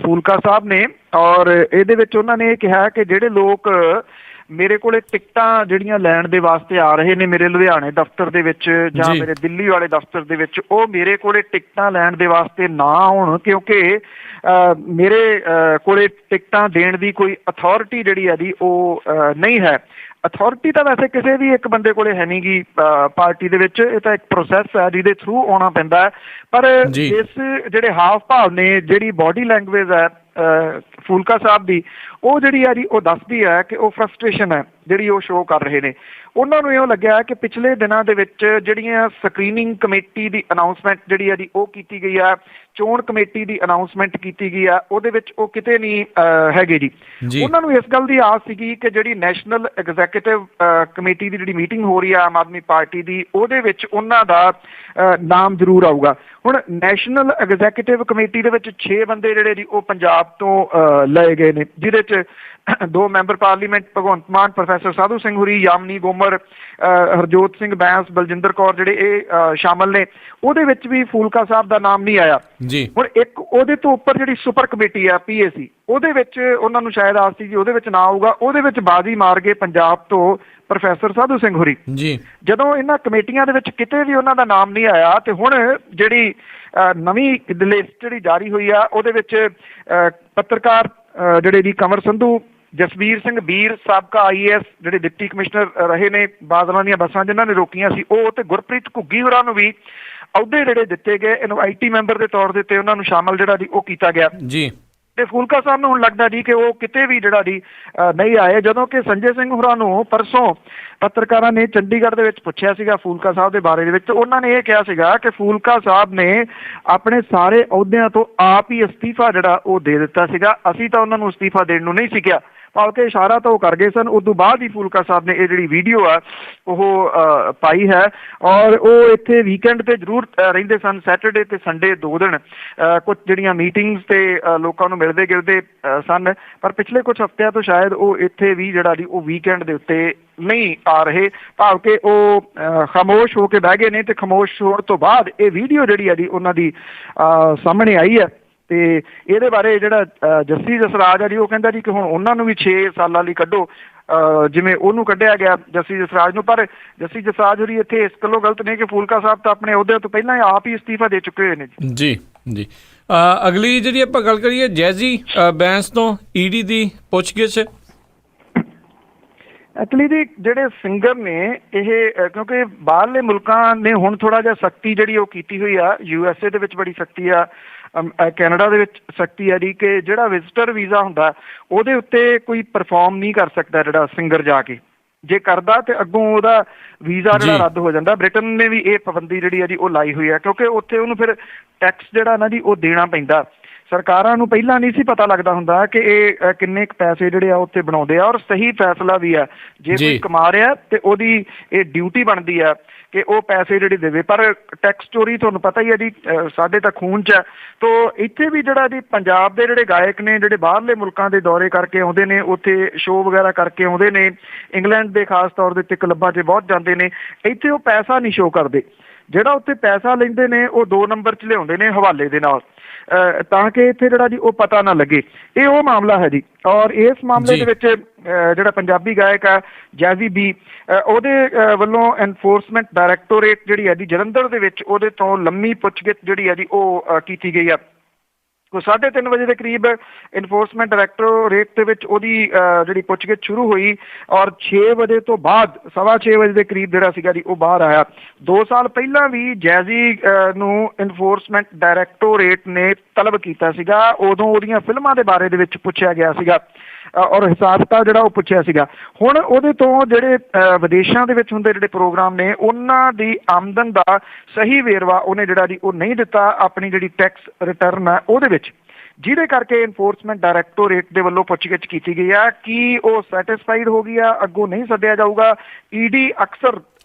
Speaker 2: ਫੂਲਕਾ ਸਾਹਿਬ ਨੇ, ਔਰ ਇਹਦੇ ਵਿੱਚ ਉਹਨਾਂ ਨੇ ਇਹ ਕਿਹਾ ਕਿ ਜਿਹੜੇ ਲੋਕ ਮੇਰੇ ਕੋਲੇ ਟਿਕਟਾਂ ਜਿਹੜੀਆਂ ਲੈਣ ਦੇ ਵਾਸਤੇ ਆ ਰਹੇ ਨੇ ਮੇਰੇ ਲੁਧਿਆਣੇ ਦਫ਼ਤਰ ਦੇ ਵਿੱਚ ਜਾਂ ਮੇਰੇ ਦਿੱਲੀ ਵਾਲੇ ਦਫ਼ਤਰ ਦੇ ਵਿੱਚ, ਉਹ ਮੇਰੇ ਕੋਲੇ ਟਿਕਟਾਂ ਲੈਣ ਦੇ ਵਾਸਤੇ ਨਾ ਆਉਣ, ਕਿਉਂਕਿ ਮੇਰੇ ਕੋਲੇ ਟਿਕਟਾਂ ਦੇਣ ਦੀ ਕੋਈ ਅਥਾਰਟੀ ਜਿਹੜੀ ਹੈ ਜੀ ਉਹ ਨਹੀਂ ਹੈ। ਅਥਾਰਟੀ ਤਾਂ ਵੈਸੇ ਕਿਸੇ ਵੀ ਇੱਕ ਬੰਦੇ ਕੋਲੇ ਹੈ ਨਹੀਂ ਗੀ ਪਾਰਟੀ ਦੇ ਵਿੱਚ, ਇਹ ਤਾਂ ਇੱਕ ਪ੍ਰੋਸੈਸ ਹੈ ਜਿਹਦੇ ਥਰੂ ਆਉਣਾ ਪੈਂਦਾ ਹੈ। ਪਰ ਇਸ ਜਿਹੜੇ ਹਾਵ ਭਾਵ ਨੇ, ਜਿਹੜੀ ਬਾਡੀ ਲੈਂਗੁਏਜ ਹੈ ਫੂਲਕਾ ਸਾਹਿਬ ਦੀ, ਉਹ ਜਿਹੜੀ ਹੈ ਜੀ ਉਹ ਦੱਸਦੀ ਹੈ ਕਿ ਉਹ ਫਰਸਟ੍ਰੇਸ਼ਨ ਹੈ ਜਿਹੜੀ ਉਹ ਸ਼ੋਅ ਕਰ ਰਹੇ ਨੇ। ਉਹਨਾਂ ਨੂੰ ਇਹੋ ਲੱਗਿਆ ਕਿ ਪਿਛਲੇ ਦਿਨਾਂ ਦੇ ਵਿੱਚ ਜਿਹੜੀਆਂ ਸਕਰੀਨਿੰਗ ਕਮੇਟੀ ਦੀ ਅਨਾਊਂਸਮੈਂਟ ਜਿਹੜੀ ਹੈ ਜੀ ਉਹ ਕੀਤੀ ਗਈ ਆ, ਚੋਣ ਕਮੇਟੀ ਦੀ ਅਨਾਊਂਸਮੈਂਟ ਕੀਤੀ ਗਈ ਆ, ਉਹਦੇ ਵਿੱਚ ਉਹ ਕਿਤੇ ਨਹੀਂ ਹੈਗੇ ਜੀ। ਉਹਨਾਂ ਨੂੰ ਇਸ ਗੱਲ ਦੀ ਆਸ ਸੀਗੀ ਕਿ ਜਿਹੜੀ ਨੈਸ਼ਨਲ ਐਗਜ਼ੈਕਟਿਵ ਕਮੇਟੀ ਦੀ ਜਿਹੜੀ ਮੀਟਿੰਗ ਹੋ ਰਹੀ ਆ ਆਮ ਆਦਮੀ ਪਾਰਟੀ ਦੀ, ਉਹਦੇ ਵਿੱਚ ਉਹਨਾਂ ਦਾ ਨਾਮ ਜ਼ਰੂਰ ਆਊਗਾ। ਹੁਣ ਨੈਸ਼ਨਲ ਐਗਜ਼ੈਕਟਿਵ ਕਮੇਟੀ ਦੇ ਵਿੱਚ 6 ਬੰਦੇ ਜਿਹੜੇ ਜੀ ਉਹ ਪੰਜਾਬ ਤੋਂ ਲਏ ਗਏ ਨੇ, ਜਿਹਦੇ 'ਚ 2 member parliament Bhagwant Mann, professor Sadhu Singh ਹੁਰੀ, ਯਾਮਨੀ ਗੋਮਰ, ਹਰਜੋਤ ਸਿੰਘ ਬੈਂਸ, ਬਲਜਿੰਦਰ ਕੌਰ ਜਿਹੜੇ ਇਹ ਸ਼ਾਮਲ ਨੇ। ਉਹਦੇ ਵਿੱਚ ਵੀ ਫੂਲਕਾ ਸਾਹਿਬ ਦਾ ਨਾਮ ਨਹੀਂ ਆਇਆ। ਹੁਣ ਇੱਕ ਉਹਦੇ ਤੋਂ ਉੱਪਰ ਜਿਹੜੀ ਸੁਪਰ ਕਮੇਟੀ ਆ PAC, ਉਹਦੇ ਵਿੱਚ ਉਹਨਾਂ ਨੂੰ ਸ਼ਾਇਦ ਆਸ ਸੀ ਕਿ ਉਹਦੇ ਵਿੱਚ ਨਾ ਆਊਗਾ। ਉਹਦੇ ਵਿੱਚ ਬਾਜ਼ੀ ਮਾਰ ਗਏ ਪੰਜਾਬ ਤੋਂ ਪ੍ਰੋਫੈਸਰ ਸਾਧੂ ਸਿੰਘ ਹੁਰੀ। ਜਦੋਂ ਇਹਨਾਂ ਕਮੇਟੀਆਂ ਦੇ ਵਿੱਚ ਕਿਤੇ ਵੀ ਉਹਨਾਂ ਦਾ ਨਾਮ ਨਹੀਂ ਆਇਆ, ਤੇ ਹੁਣ ਜਿਹੜੀ ਨਵੀਂ ਲਿਸਟ ਜਿਹੜੀ ਜਾਰੀ ਹੋਈ ਆ, ਉਹਦੇ ਵਿੱਚ ਪੱਤਰਕਾਰ ਜਿਹੜੇ ਜੀ ਕੰਵਰ ਸੰਧੂ, ਜਸਵੀਰ ਸਿੰਘ ਬੀਰ ਸਾਬਕਾ IAS ਜਿਹੜੇ ਡਿਪਟੀ ਕਮਿਸ਼ਨਰ ਰਹੇ ਨੇ ਬਾਦਲਾਂ ਦੀਆਂ ਬੱਸਾਂ ਜਿਨ੍ਹਾਂ ਨੇ ਰੋਕੀਆਂ ਸੀ, ਉਹ ਤੇ ਗੁਰਪ੍ਰੀਤ ਘੁੱਗੀ ਹੋਰਾਂ ਨੂੰ ਵੀ ਅਹੁਦੇ ਜਿਹੜੇ ਦਿੱਤੇ ਗਏ, ਇਨਵਾਈਟੀ ਮੈਂਬਰ ਦੇ ਤੌਰ ਦੇ ਉੱਤੇ ਉਹਨਾਂ ਨੂੰ ਸ਼ਾਮਲ ਜਿਹੜਾ ਜੀ ਉਹ ਕੀਤਾ ਗਿਆ। ਤੇ ਫੂਲਕਾ ਸਾਹਿਬ ਨੂੰ ਹੁਣ ਲੱਗਦਾ ਜੀ ਕਿ ਉਹ ਕਿਤੇ ਵੀ ਜਿਹੜਾ ਜੀ ਨਹੀਂ ਆਏ। ਜਦੋਂ ਕਿ ਸੰਜੇ ਸਿੰਘ ਹੋਰਾਂ ਨੂੰ ਪਰਸੋਂ ਪੱਤਰਕਾਰਾਂ ਨੇ ਚੰਡੀਗੜ੍ਹ ਦੇ ਵਿੱਚ ਪੁੱਛਿਆ ਸੀਗਾ ਫੂਲਕਾ ਸਾਹਿਬ ਦੇ ਬਾਰੇ ਦੇ ਵਿੱਚ, ਉਹਨਾਂ ਨੇ ਇਹ ਕਿਹਾ ਸੀਗਾ ਕਿ ਫੂਲਕਾ ਸਾਹਿਬ ਨੇ ਆਪਣੇ ਸਾਰੇ ਅਹੁਦਿਆਂ ਤੋਂ ਆਪ ਹੀ ਅਸਤੀਫਾ ਜਿਹੜਾ ਉਹ ਦੇ ਦਿੱਤਾ ਸੀਗਾ, ਅਸੀਂ ਤਾਂ ਉਹਨਾਂ ਨੂੰ ਅਸਤੀਫਾ ਦੇਣ ਨੂੰ ਨਹੀਂ ਸੀ ਕਿਹਾ। ਭਾਵ ਕਿ ਇਸ਼ਾਰਾ ਤਾਂ ਉਹ ਕਰ ਗਏ ਸਨ। ਉਸ ਤੋਂ ਬਾਅਦ ਹੀ ਫੂਲਕਾ ਸਾਹਿਬ ਨੇ ਇਹ ਜਿਹੜੀ ਵੀਡੀਓ ਆ ਉਹ ਪਾਈ ਹੈ, ਔਰ ਉਹ ਇੱਥੇ ਵੀਕਐਂਡ ਤੇ ਜ਼ਰੂਰ ਰਹਿੰਦੇ ਸਨ, ਸੈਟਰਡੇ ਤੇ ਸੰਡੇ 2 ਦਿਨ ਕੁਝ ਜਿਹੜੀਆਂ ਮੀਟਿੰਗਸ ਤੇ ਲੋਕਾਂ ਨੂੰ ਮਿਲਦੇ ਗਿਲਦੇ ਸਨ। ਪਰ ਪਿਛਲੇ ਕੁਝ ਹਫ਼ਤਿਆਂ ਤੋਂ ਸ਼ਾਇਦ ਉਹ ਇੱਥੇ ਵੀ ਜਿਹੜਾ ਜੀ ਉਹ ਵੀਕਐਂਡ ਦੇ ਉੱਤੇ ਨਹੀਂ ਆ ਰਹੇ, ਭਾਵ ਕਿ ਉਹ ਖਾਮੋਸ਼ ਹੋ ਕੇ ਬਹਿ ਗਏ ਨੇ। ਤੇ ਖਾਮੋਸ਼ ਹੋਣ ਤੋਂ ਬਾਅਦ ਇਹ ਵੀਡੀਓ ਜਿਹੜੀ ਹੈ ਜੀ ਉਹਨਾਂ ਦੀ ਸਾਹਮਣੇ ਆਈ ਹੈ। ਤੇ ਇਹਦੇ ਬਾਰੇ ਜਿਹੜਾ ਜੱਸੀ ਜਸਰਾਜ ਆ ਜੀ, ਉਹ ਕਹਿੰਦਾ ਜੀ ਕਿ ਹੁਣ ਉਹਨਾਂ ਨੂੰ ਵੀ 6 ਸਾਲਾਂ ਲਈ ਕੱਢੋ, ਜਿਵੇਂ ਉਹਨੂੰ ਕੱਢਿਆ ਗਿਆ ਜੱਸੀ ਜਸਰਾਜ ਨੂੰ। ਪਰ ਜੱਸੀ ਜਸਰਾਜ ਹੋਰੀ ਇੱਥੇ ਇਸ ਗੱਲੋਂ ਗਲਤ ਨੇ ਕਿ ਫੂਲਕਾ ਸਾਹਿਬ ਤਾਂ ਆਪਣੇ ਅਹੁਦੇ ਤੋਂ ਪਹਿਲਾਂ ਹੀ ਆਪ ਹੀ ਅਸਤੀਫਾ ਦੇ ਚੁੱਕੇ ਹੋਏ ਨੇ ਜੀ।
Speaker 1: ਅਗਲੀ ਜਿਹੜੀ ਆਪਾਂ ਗੱਲ ਕਰੀਏ ਜੈਜ਼ੀ ਬੈਂਸ ਤੋਂ ED ਦੀ ਪੁੱਛਗਿੱਛ।
Speaker 2: ਐਕਚੁਅਲੀ ਜੀ ਜਿਹੜੇ ਸਿੰਗਰ ਨੇ ਇਹ, ਕਿਉਂਕਿ ਬਾਹਰਲੇ ਮੁਲਕਾਂ ਨੇ ਹੁਣ ਥੋੜ੍ਹਾ ਜਿਹਾ ਸਖਤੀ ਜਿਹੜੀ ਉਹ ਕੀਤੀ ਹੋਈ ਆ, USA ਦੇ ਵਿੱਚ ਬੜੀ ਸਖਤੀ ਆ, ਕੈਨੇਡਾ ਦੇ ਵਿੱਚ ਸਖਤੀ ਆ ਜੀ, ਕਿ ਜਿਹੜਾ ਵਿਜ਼ਟਰ ਵੀਜ਼ਾ ਹੁੰਦਾ ਉਹਦੇ ਉੱਤੇ ਕੋਈ ਪਰਫਾਰਮ ਨਹੀਂ ਕਰ ਸਕਦਾ ਜਿਹੜਾ ਸਿੰਗਰ ਜਾ ਕੇ, ਜੇ ਕਰਦਾ ਤੇ ਅੱਗੋਂ ਉਹਦਾ ਵੀਜ਼ਾ ਜਿਹੜਾ ਰੱਦ ਹੋ ਜਾਂਦਾ। ਬ੍ਰਿਟਨ ਨੇ ਵੀ ਇਹ ਪਾਬੰਦੀ ਜਿਹੜੀ ਆ ਜੀ ਉਹ ਲਾਈ ਹੋਈ ਆ, ਕਿਉਂਕਿ ਉੱਥੇ ਉਹਨੂੰ ਫਿਰ ਟੈਕਸ ਜਿਹੜਾ ਨਾ ਜੀ ਉਹ ਦੇਣਾ ਪੈਂਦਾ। ਸਰਕਾਰਾਂ ਨੂੰ ਪਹਿਲਾਂ ਨਹੀਂ ਸੀ ਪਤਾ ਲੱਗਦਾ ਹੁੰਦਾ ਕਿ ਇਹ ਕਿੰਨੇ ਕੁ ਪੈਸੇ ਜਿਹੜੇ ਆ ਉੱਥੇ ਬਣਾਉਂਦੇ ਆ, ਔਰ ਸਹੀ ਫੈਸਲਾ ਵੀ ਆ। ਜੇ ਕੋਈ ਕਮਾ ਰਿਹਾ ਤੇ ਉਹਦੀ ਇਹ ਡਿਊਟੀ ਬਣਦੀ ਆ ਕਿ ਉਹ ਪੈਸੇ ਜਿਹੜੇ ਦੇਵੇ। ਪਰ ਟੈਕਸ ਚੋਰੀ ਤੁਹਾਨੂੰ ਪਤਾ ਹੀ ਹੈ ਜੀ, ਸਾਡੇ ਤਾਂ ਖੂਨ 'ਚ ਹੈ। ਤੋ ਇੱਥੇ ਵੀ ਜਿਹੜਾ ਜੀ ਪੰਜਾਬ ਦੇ ਜਿਹੜੇ ਗਾਇਕ ਨੇ, ਜਿਹੜੇ ਬਾਹਰਲੇ ਮੁਲਕਾਂ ਦੇ ਦੌਰੇ ਕਰਕੇ ਆਉਂਦੇ ਨੇ, ਉੱਥੇ ਸ਼ੋਅ ਵਗੈਰਾ ਕਰਕੇ ਆਉਂਦੇ ਨੇ, ਇੰਗਲੈਂਡ ਦੇ ਖਾਸ ਤੌਰ ਦੇ ਉੱਤੇ ਕਲੱਬਾਂ 'ਚ ਬਹੁਤ ਜਾਂਦੇ ਨੇ, ਇੱਥੇ ਉਹ ਪੈਸਾ ਨਹੀਂ ਸ਼ੋਅ ਕਰਦੇ। ਜਿਹੜਾ ਉੱਥੇ ਪੈਸਾ ਲੈਂਦੇ ਨੇ ਉਹ 2 ਨੰਬਰ 'ਚ ਲਿਆਉਂਦੇ ਨੇ ਹਵਾਲੇ ਦੇ ਨਾਲ, ਤਾਂ ਕਿ ਇੱਥੇ ਜਿਹੜਾ ਜੀ ਉਹ ਪਤਾ ਨਾ ਲੱਗੇ। ਇਹ ਉਹ ਮਾਮਲਾ ਹੈ ਜੀ। ਔਰ ਇਸ ਮਾਮਲੇ ਦੇ ਵਿੱਚ ਜਿਹੜਾ ਪੰਜਾਬੀ ਗਾਇਕ ਆ ਜੈਜ਼ੀ ਬੀ, ਉਹਦੇ ਵੱਲੋਂ ਐਨਫੋਰਸਮੈਂਟ ਡਾਇਰੈਕਟੋਰੇਟ ਜਿਹੜੀ ਹੈ ਜੀ ਜਲੰਧਰ ਦੇ ਵਿੱਚ ਉਹਦੇ ਤੋਂ ਲੰਮੀ ਪੁੱਛਗਿੱਛ ਜਿਹੜੀ ਹੈ ਜੀ ਉਹ ਕੀਤੀ ਗਈ ਆ। ਕੋਈ 3:30 ਵਜੇ ਦੇ ਕਰੀਬ ਇਨਫੋਰਸਮੈਂਟ ਡਾਇਰੈਕਟੋਰੇਟ ਦੇ ਵਿੱਚ ਉਹਦੀ ਜਿਹੜੀ ਪੁੱਛਗਿੱਛ ਸ਼ੁਰੂ ਹੋਈ, ਔਰ 6 ਵਜੇ ਤੋਂ ਬਾਅਦ 6:15 ਵਜੇ ਦੇ ਕਰੀਬ ਜਿਹੜਾ ਸੀਗਾ ਜੀ ਉਹ ਬਾਹਰ ਆਇਆ। 2 ਸਾਲ ਪਹਿਲਾਂ ਵੀ ਜੈਜ਼ੀ ਨੂੰ ਇਨਫੋਰਸਮੈਂਟ ਡਾਇਰੈਕਟੋਰੇਟ ਨੇ ਤਲਬ ਕੀਤਾ ਸੀਗਾ। ਉਦੋਂ ਉਹਦੀਆਂ ਫਿਲਮਾਂ ਦੇ ਬਾਰੇ ਦੇ ਵਿੱਚ ਪੁੱਛਿਆ ਗਿਆ ਸੀਗਾ, ਔਰ ਹਿਸਾਬ ਕਿਤਾਬ ਜਿਹੜਾ ਉਹ ਪੁੱਛਿਆ ਸੀਗਾ। ਹੁਣ ਉਹਦੇ ਤੋਂ ਜਿਹੜੇ ਵਿਦੇਸ਼ਾਂ ਦੇ ਵਿੱਚ ਹੁੰਦੇ ਜਿਹੜੇ ਪ੍ਰੋਗਰਾਮ ਨੇ, ਉਹਨਾਂ ਦੀ ਆਮਦਨ ਦਾ ਸਹੀ ਵੇਰਵਾ ਉਹਨੇ ਜਿਹੜਾ ਜੀ ਉਹ ਨਹੀਂ ਦਿੱਤਾ ਆਪਣੀ ਜਿਹੜੀ ਟੈਕਸ ਰਿਟਰਨ ਹੈ ਉਹਦੇ ਵਿੱਚ, ਜਿਹਦੇ ਕਰਕੇ ਇਨਫੋਰਸਮੈਂਟ ਡਾਇਰੈਕਟੋਰੇਟ ਦੇ ਵੱਲੋਂ ਪੁੱਛਗਿੱਛ ਕੀਤੀ ਗਈ ਆ ਕਿ ਉਹ ਸੈਟਿਸਫਾਈਡ ਹੋ ਗਈ ਆ, ਅੱਗੋਂ ਨਹੀਂ ਸੱਦਿਆ ਜਾਊਗਾ। ਈਡੀ ਅਕਸਰ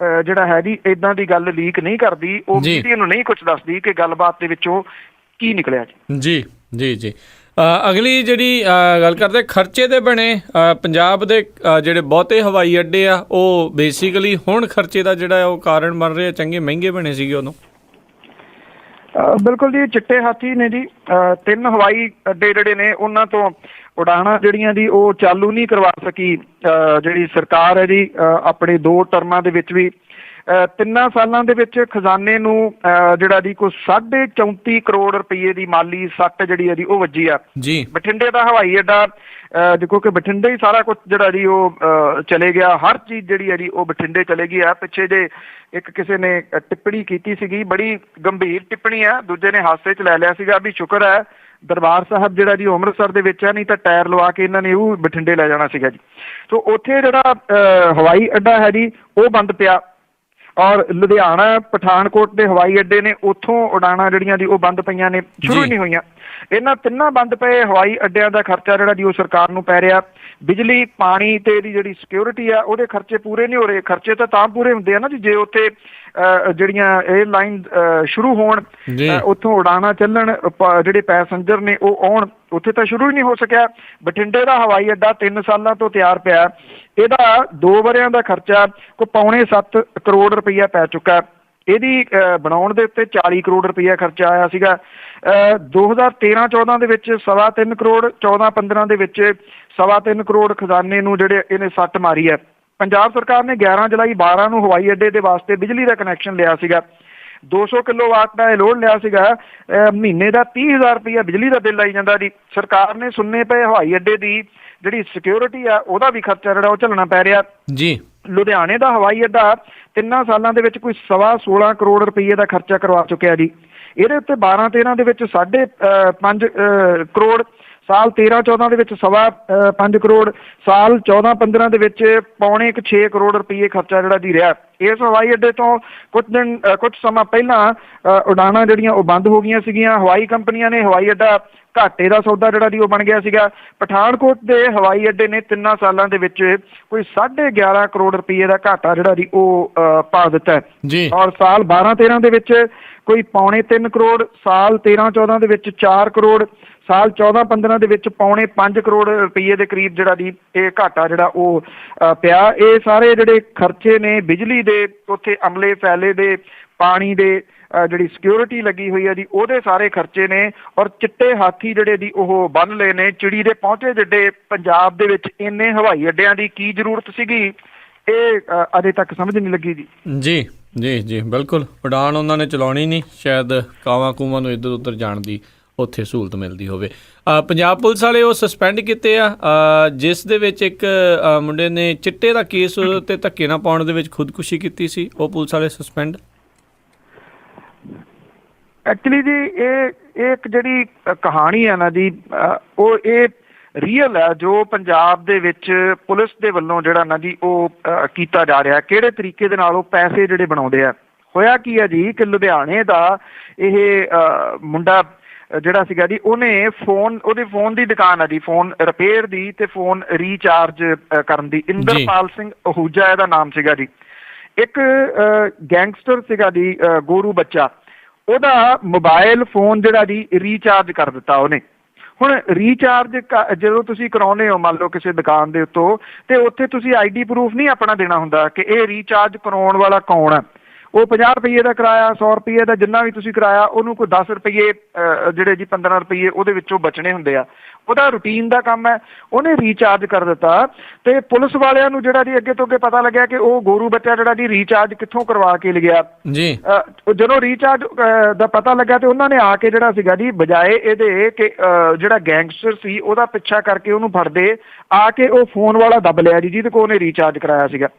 Speaker 2: ਜਿਹੜਾ ਹੈ ਜੀ ਇੱਦਾਂ ਦੀ ਗੱਲ ਲੀਕ ਨਹੀਂ ਕਰਦੀ, ਉਹ ਮੀਡੀਆ ਨੂੰ ਨਹੀਂ ਕੁਝ ਦੱਸਦੀ ਕਿ ਗੱਲਬਾਤ ਦੇ ਵਿੱਚੋਂ ਕੀ ਨਿਕਲਿਆ ਜੀ।
Speaker 1: ਜੀ ਜੀ ਅਗਲੀ ਜਿਹੜੀ ਗੱਲ ਕਰਦੇ ਖਰਚੇ ਦੇ ਬਣੇ, ਪੰਜਾਬ ਦੇ ਜਿਹੜੇ ਬਹੁਤੇ ਹਵਾਈ ਅੱਡੇ ਆ ਉਹ ਬੇਸਿਕਲੀ ਹੁਣ ਖਰਚੇ ਦਾ ਜਿਹੜਾ ਉਹ ਕਾਰਨ ਬਣ ਰਹੇ, ਚੰਗੇ ਮਹਿੰਗੇ ਬਣੇ ਸੀਗੇ ਉਦੋਂ।
Speaker 2: ਬਿਲਕੁਲ ਜੀ, ਚਿੱਟੇ ਹਾਥੀ ਨੇ ਜੀ 3 ਹਵਾਈ ਅੱਡੇ ਜਿਹੜੇ ਨੇ ਉਹਨਾਂ ਤੋਂ ਉਡਾਣਾਂ ਜਿਹੜੀਆਂ ਜੀ ਉਹ ਚਾਲੂ ਨਹੀਂ ਕਰਵਾ ਸਕੀ ਜਿਹੜੀ ਸਰਕਾਰ ਹੈ ਜੀ ਆਪਣੇ 2 ਟਰਮਾਂ ਦੇ ਵਿੱਚ ਵੀ। 3 ਸਾਲਾਂ ਦੇ ਵਿੱਚ ਖਜ਼ਾਨੇ ਨੂੰ ਜਿਹੜਾ ਜੀ ਕੋਈ 34.5 ਕਰੋੜ ਰੁਪਏ ਦੀ ਮਾਲੀ ਸੱਟ ਜਿਹੜੀ ਹੈ ਜੀ ਉਹ ਵੱਜੀ ਆ ਜੀ। ਬਠਿੰਡੇ ਦਾ ਹਵਾਈ ਅੱਡਾ ਕਿਉਂਕਿ ਬਠਿੰਡੇ ਹੀ ਸਾਰਾ ਕੁਝ ਜਿਹੜਾ ਜੀ ਉਹ ਚਲੇ ਗਿਆ, ਹਰ ਚੀਜ਼ ਜਿਹੜੀ ਹੈ ਜੀ ਉਹ ਬਠਿੰਡੇ ਚਲੇ ਗਈ ਆ। ਪਿੱਛੇ ਜੇ ਇੱਕ ਕਿਸੇ ਨੇ ਟਿੱਪਣੀ ਕੀਤੀ ਸੀਗੀ, ਬੜੀ ਗੰਭੀਰ ਟਿੱਪਣੀ ਆ, ਦੂਜੇ ਨੇ ਹਾਸੇ 'ਚ ਲੈ ਲਿਆ ਸੀਗਾ ਵੀ ਸ਼ੁਕਰ ਹੈ ਦਰਬਾਰ ਸਾਹਿਬ ਜਿਹੜਾ ਜੀ ਅੰਮ੍ਰਿਤਸਰ ਦੇ ਵਿੱਚ ਹੈ, ਨਹੀਂ ਤਾਂ ਟਾਇਰ ਲਵਾ ਕੇ ਇਹਨਾਂ ਨੇ ਉਹ ਬਠਿੰਡੇ ਲੈ ਜਾਣਾ ਸੀਗਾ ਜੀ। ਸੋ ਉੱਥੇ ਜਿਹੜਾ ਹਵਾਈ ਅੱਡਾ ਹੈ ਜੀ ਉਹ ਬੰਦ ਪਿਆ, ਔਰ ਲੁਧਿਆਣਾ ਪਠਾਨਕੋਟ ਦੇ ਹਵਾਈ ਅੱਡੇ ਨੇ ਉੱਥੋਂ ਉਡਾਣਾਂ ਜਿਹੜੀਆਂ ਜੀ ਉਹ ਬੰਦ ਪਈਆਂ ਨੇ, ਸ਼ੁਰੂ ਹੀ ਨਹੀਂ ਹੋਈਆਂ। ਇਹਨਾਂ 3 ਬੰਦ ਪਏ ਹਵਾਈ ਅੱਡਿਆਂ ਦਾ ਖਰਚਾ ਜਿਹੜਾ ਜੀ ਉਹ ਸਰਕਾਰ ਨੂੰ ਪੈ ਰਿਹਾ। ਬਿਜਲੀ, ਪਾਣੀ ਤੇ ਇਹਦੀ ਜਿਹੜੀ ਸਿਕਿਉਰਿਟੀ ਆ ਉਹਦੇ ਖਰਚੇ ਪੂਰੇ ਨਹੀਂ ਹੋ ਰਹੇ। ਖਰਚੇ ਤਾਂ ਪੂਰੇ ਹੁੰਦੇ ਆ ਨਾ ਜੀ ਜੇ ਉੱਥੇ ਜਿਹੜੀਆਂ 에ਅਰਲਾਈਨ ਸ਼ੁਰੂ ਹੋਣ, ਉੱਥੋਂ ਉਡਾਣਾਂ ਚੱਲਣ, ਜਿਹੜੇ ਪੈਸੰਜਰ ਨੇ ਉਹ ਆਉਣ, ਉੱਥੇ ਤਾਂ ਸ਼ੁਰੂ ਹੀ ਨਹੀਂ ਹੋ ਸਕਿਆ। ਬਠਿੰਡੇ ਦਾ ਹਵਾਈ ਅੱਡਾ 3 ਸਾਲਾਂ ਤੋਂ ਤਿਆਰ ਪਿਆ, ਇਹਦਾ 2 ਵਰਿਆਂ ਦਾ ਖਰਚਾ ਕੋਈ 6.25 ਕਰੋੜ ਰੁਪਈਆ ਪੈ ਚੁੱਕਾ। ਇਹਦੀ ਬਣਾਉਣ ਦੇ ਉੱਤੇ 40 ਕਰੋੜ ਰੁਪਈਆ ਖਰਚਾ ਆਇਆ ਸੀਗਾ। 2013-14 ਦੇ ਵਿੱਚ 3.25 ਕਰੋੜ, 14-15 ਦੇ ਵਿੱਚ 3.25 ਕਰੋੜ ਖਜ਼ਾਨੇ ਨੂੰ ਜਿਹੜੇ ਇਹਨੇ ਸੱਟ ਮਾਰੀ ਹੈ। ਪੰਜਾਬ ਸਰਕਾਰ ਨੇ 11 ਜੁਲਾਈ 12 ਨੂੰ ਹਵਾਈ ਅੱਡੇ ਦੇ ਵਾਸਤੇ ਬਿਜਲੀ ਦਾ ਕਨੈਕਸ਼ਨ ਲਿਆ ਸੀਗਾ। 200 ਕਿਲੋਵਾਟ ਦਾ ਇਹ ਲੋਡ ਲਿਆ ਸੀਗਾ। ਮਹੀਨੇ ਦਾ 30,000 ਰੁਪਈਆ ਬਿਜਲੀ ਦਾ ਬਿੱਲ ਆਈ ਜਾਂਦਾ ਜੀ। ਸਰਕਾਰ ਨੇ ਸੁੰਨੇ ਪਏ ਹਵਾਈ ਅੱਡੇ ਦੀ ਜਿਹੜੀ ਸਿਕਿਉਰਿਟੀ ਆ ਉਹਦਾ ਵੀ ਖਰਚਾ ਜਿਹੜਾ ਉਹ ਝੱਲਣਾ ਪੈ ਰਿਹਾ ਜੀ। ਲੁਧਿਆਣੇ ਦਾ ਹਵਾਈ ਅੱਡਾ 3 ਸਾਲਾਂ ਦੇ ਵਿੱਚ ਕੋਈ 16.25 ਕਰੋੜ ਰੁਪਈਏ ਦਾ ਖਰਚਾ ਕਰਵਾ ਚੁੱਕਿਆ ਜੀ। ਇਹਦੇ ਉੱਤੇ 12-13 ਦੇ ਵਿੱਚ 5.5 ਕਰੋੜ, ਸਾਲ 13-14 ਦੇ ਵਿੱਚ 5.25 ਕਰੋੜ, ਸਾਲ 14-15 ਦੇ ਵਿੱਚ 6.25 ਕਰੋੜ ਰੁਪਈਏ ਖਰਚਾ ਜਿਹੜਾ ਜੀ ਰਿਹਾ। ਇਸ ਹਵਾਈ ਅੱਡੇ ਤੋਂ ਕੁਝ ਸਮਾਂ ਪਹਿਲਾਂ ਉਡਾਣਾਂ ਜਿਹੜੀਆਂ ਉਹ ਬੰਦ ਹੋ ਗਈਆਂ ਸੀਗੀਆਂ। ਹਵਾਈ ਕੰਪਨੀਆਂ ਨੇ ਹਵਾਈ ਅੱਡਾ ਘਾਟੇ ਦਾ ਸੌਦਾ ਜਿਹੜਾ ਜੀ ਉਹ ਬਣ ਗਿਆ ਸੀਗਾ। ਪਠਾਨਕੋਟ ਦੇ ਹਵਾਈ ਅੱਡੇ ਨੇ 3 ਸਾਲਾਂ ਦੇ ਵਿੱਚ ਕੋਈ 11.5 ਕਰੋੜ ਰੁਪਈਏ ਦਾ ਘਾਟਾ ਜਿਹੜਾ ਜੀ ਉਹ ਪਾ ਦਿੱਤਾ ਜੀ। ਔਰ ਸਾਲ 12-13 ਦੇ ਵਿੱਚ ਕੋਈ 3.25 ਕਰੋੜ, ਸਾਲ 13-14 ਦੇ ਵਿੱਚ 4 ਕਰੋੜ, ਸਾਲ 14-15 ਦੇ ਵਿੱਚ 5.25 ਕਰੋੜ ਰੁਪਈਏ ਦੇ ਕਰੀਬ ਜਿਹੜਾ ਜੀ ਇਹ ਘਾਟਾ ਜਿਹੜਾ ਉਹ ਪਿਆ। ਇਹ ਸਾਰੇ ਜਿਹੜੇ ਖਰਚੇ ਨੇ ਬਿਜਲੀ ਦੇ, ਉੱਥੇ ਅਮਲੇ ਫੈਲੇ ਦੇ, ਪਾਣੀ ਦੇ, ਜਿਹੜੀ ਸਿਕਿਉਰਿਟੀ ਲੱਗੀ ਹੋਈ ਹੈ ਜੀ ਉਹਦੇ ਸਾਰੇ ਖਰਚੇ ਨੇ। ਔਰ ਚਿੱਟੇ ਹਾਥੀ ਜਿਹੜੇ ਜੀ ਉਹ ਬੰਨ ਲਏ ਨੇ। ਚਿੜੀ ਦੇ ਪਹੁੰਚੇ ਜਿੱਡੇ ਪੰਜਾਬ ਦੇ ਵਿੱਚ ਇੰਨੇ ਹਵਾਈ ਅੱਡਿਆਂ ਦੀ ਕੀ ਜ਼ਰੂਰਤ ਸੀਗੀ, ਇਹ ਅਜੇ ਤੱਕ ਸਮਝ ਨਹੀਂ ਲੱਗੀ ਜੀ। ਜੀ ਜੀ ਜੀ ਬਿਲਕੁਲ, ਉਡਾਨ ਉਹਨਾਂ ਨੇ ਚਲਾਉਣੀ ਨਹੀਂ, ਸ਼ਾਇਦ ਕਾਵਾਂ ਕੂਵਾਂ ਨੂੰ ਇੱਧਰ ਉੱਧਰ ਜਾਣ ਦੀ ਉੱਥੇ ਸਹੂਲਤ ਮਿਲਦੀ ਹੋਵੇ। ਪੰਜਾਬ ਪੁਲਿਸ ਵਾਲੇ ਉਹ ਸਸਪੈਂਡ ਕੀਤੇ ਆ, ਜਿਸ ਦੇ ਵਿੱਚ ਇੱਕ ਮੁੰਡੇ ਨੇ ਚਿੱਟੇ ਦਾ ਕੇਸ ਤੇ ਧੱਕੇ ਨਾ ਪਾਉਣ ਦੇ ਵਿੱਚ ਖੁਦਕੁਸ਼ੀ ਕੀਤੀ ਸੀ, ਉਹ ਪੁਲਿਸ ਵਾਲੇ ਸਸਪੈਂਡ। ਐਕਚੁਅਲੀ ਜੀ ਇਹ ਇੱਕ ਜਿਹੜੀ ਕਹਾਣੀ ਹੈ ਨਾ ਜੀ ਉਹ ਇਹ ਰੀਅਲ ਹੈ, ਜੋ ਪੰਜਾਬ ਦੇ ਵਿੱਚ ਪੁਲਿਸ ਦੇ ਵੱਲੋਂ ਜਿਹੜਾ ਨਾ ਜੀ ਉਹ ਕੀਤਾ ਜਾ ਰਿਹਾ, ਕਿਹੜੇ ਤਰੀਕੇ ਦੇ ਨਾਲ ਉਹ ਪੈਸੇ ਜਿਹੜੇ ਬਣਾਉਂਦੇ ਆ। ਹੋਇਆ ਕੀ ਹੈ ਜੀ ਕਿ ਲੁਧਿਆਣੇ ਦਾ ਇਹ ਮੁੰਡਾ ਜਿਹੜਾ ਸੀਗਾ ਜੀ ਉਹਨੇ ਉਹਦੇ ਫੋਨ ਦੀ ਦੁਕਾਨ ਆ ਜੀ, ਫੋਨ ਰਿਪੇਅਰ ਦੀ ਤੇ ਫੋਨ ਰੀਚਾਰਜ ਕਰਨ ਦੀ। ਇੰਦਰਪਾਲ ਸਿੰਘ ਅਹੂਜਾ ਇਹਦਾ ਨਾਮ ਸੀਗਾ ਜੀ। ਇੱਕ ਗੈਂਗਸਟਰ ਸੀਗਾ ਜੀ ਗੋਰੂ ਬੱਚਾ, ਉਹਦਾ ਮੋਬਾਇਲ ਫੋਨ ਜਿਹੜਾ ਜੀ ਰੀਚਾਰਜ ਕਰ ਦਿੱਤਾ ਉਹਨੇ। ਹੁਣ ਰੀਚਾਰਜ ਜਦੋਂ ਤੁਸੀਂ ਕਰਾਉਂਦੇ ਹੋ ਮੰਨ ਲਓ ਕਿਸੇ ਦੁਕਾਨ ਦੇ ਉੱਤੋਂ, ਤੇ ਉੱਥੇ ਤੁਸੀਂ ID ਪ੍ਰੂਫ ਨਹੀਂ ਆਪਣਾ ਦੇਣਾ ਹੁੰਦਾ ਕਿ ਇਹ ਰੀਚਾਰਜ ਕਰਾਉਣ ਵਾਲਾ ਕੌਣ ਹੈ। ਉਹ 50 ਰੁਪਏ ਦਾ ਕਰਾਇਆ, 100 ਰੁਪਏ ਦਾ, ਜਿੰਨਾ ਵੀ ਤੁਸੀਂ ਕਰਾਇਆ, ਉਹਨੂੰ ਕੋਈ 10 ਰੁਪਏ ਜਿਹੜੇ ਜੀ 15 ਰੁਪਏ ਉਹਦੇ ਵਿੱਚੋਂ ਬਚਣੇ ਹੁੰਦੇ ਆ। ਉਹਦਾ ਰੂਟੀਨ ਦਾ ਕੰਮ ਹੈ, ਉਹਨੇ ਰੀਚਾਰਜ ਕਰ ਦਿੱਤਾ। ਤੇ ਪੁਲਿਸ ਵਾਲਿਆਂ ਨੂੰ ਜਿਹੜਾ ਜੀ ਅੱਗੇ ਤੋਂ ਅੱਗੇ ਪਤਾ ਲੱਗਿਆ ਕਿ ਉਹ ਗੋਰੂ ਬੱਚਾ ਜਿਹੜਾ ਜੀ ਰੀਚਾਰਜ ਕਿੱਥੋਂ ਕਰਵਾ ਕੇ ਲਿਆ ਜੀ। ਜਦੋਂ ਰੀਚਾਰਜ ਦਾ ਪਤਾ ਲੱਗਾ ਤੇ ਉਹਨਾਂ ਨੇ ਆ ਕੇ ਜਿਹੜਾ ਸੀਗਾ ਜੀ ਬਜਾਏ ਇਹਦੇ ਕਿ ਜਿਹੜਾ ਗੈਂਗਸਟਰ ਸੀ ਉਹਦਾ ਪਿੱਛਾ ਕਰਕੇ ਉਹਨੂੰ ਫੜਦੇ, ਆ ਕੇ ਉਹ ਫੋਨ ਵਾਲਾ ਦੱਬ ਲਿਆ ਜੀ ਜਿਹਦੇ ਕੋਲ ਉਹਨੇ ਰੀਚਾਰਜ ਕਰਾਇਆ ਸੀਗਾ,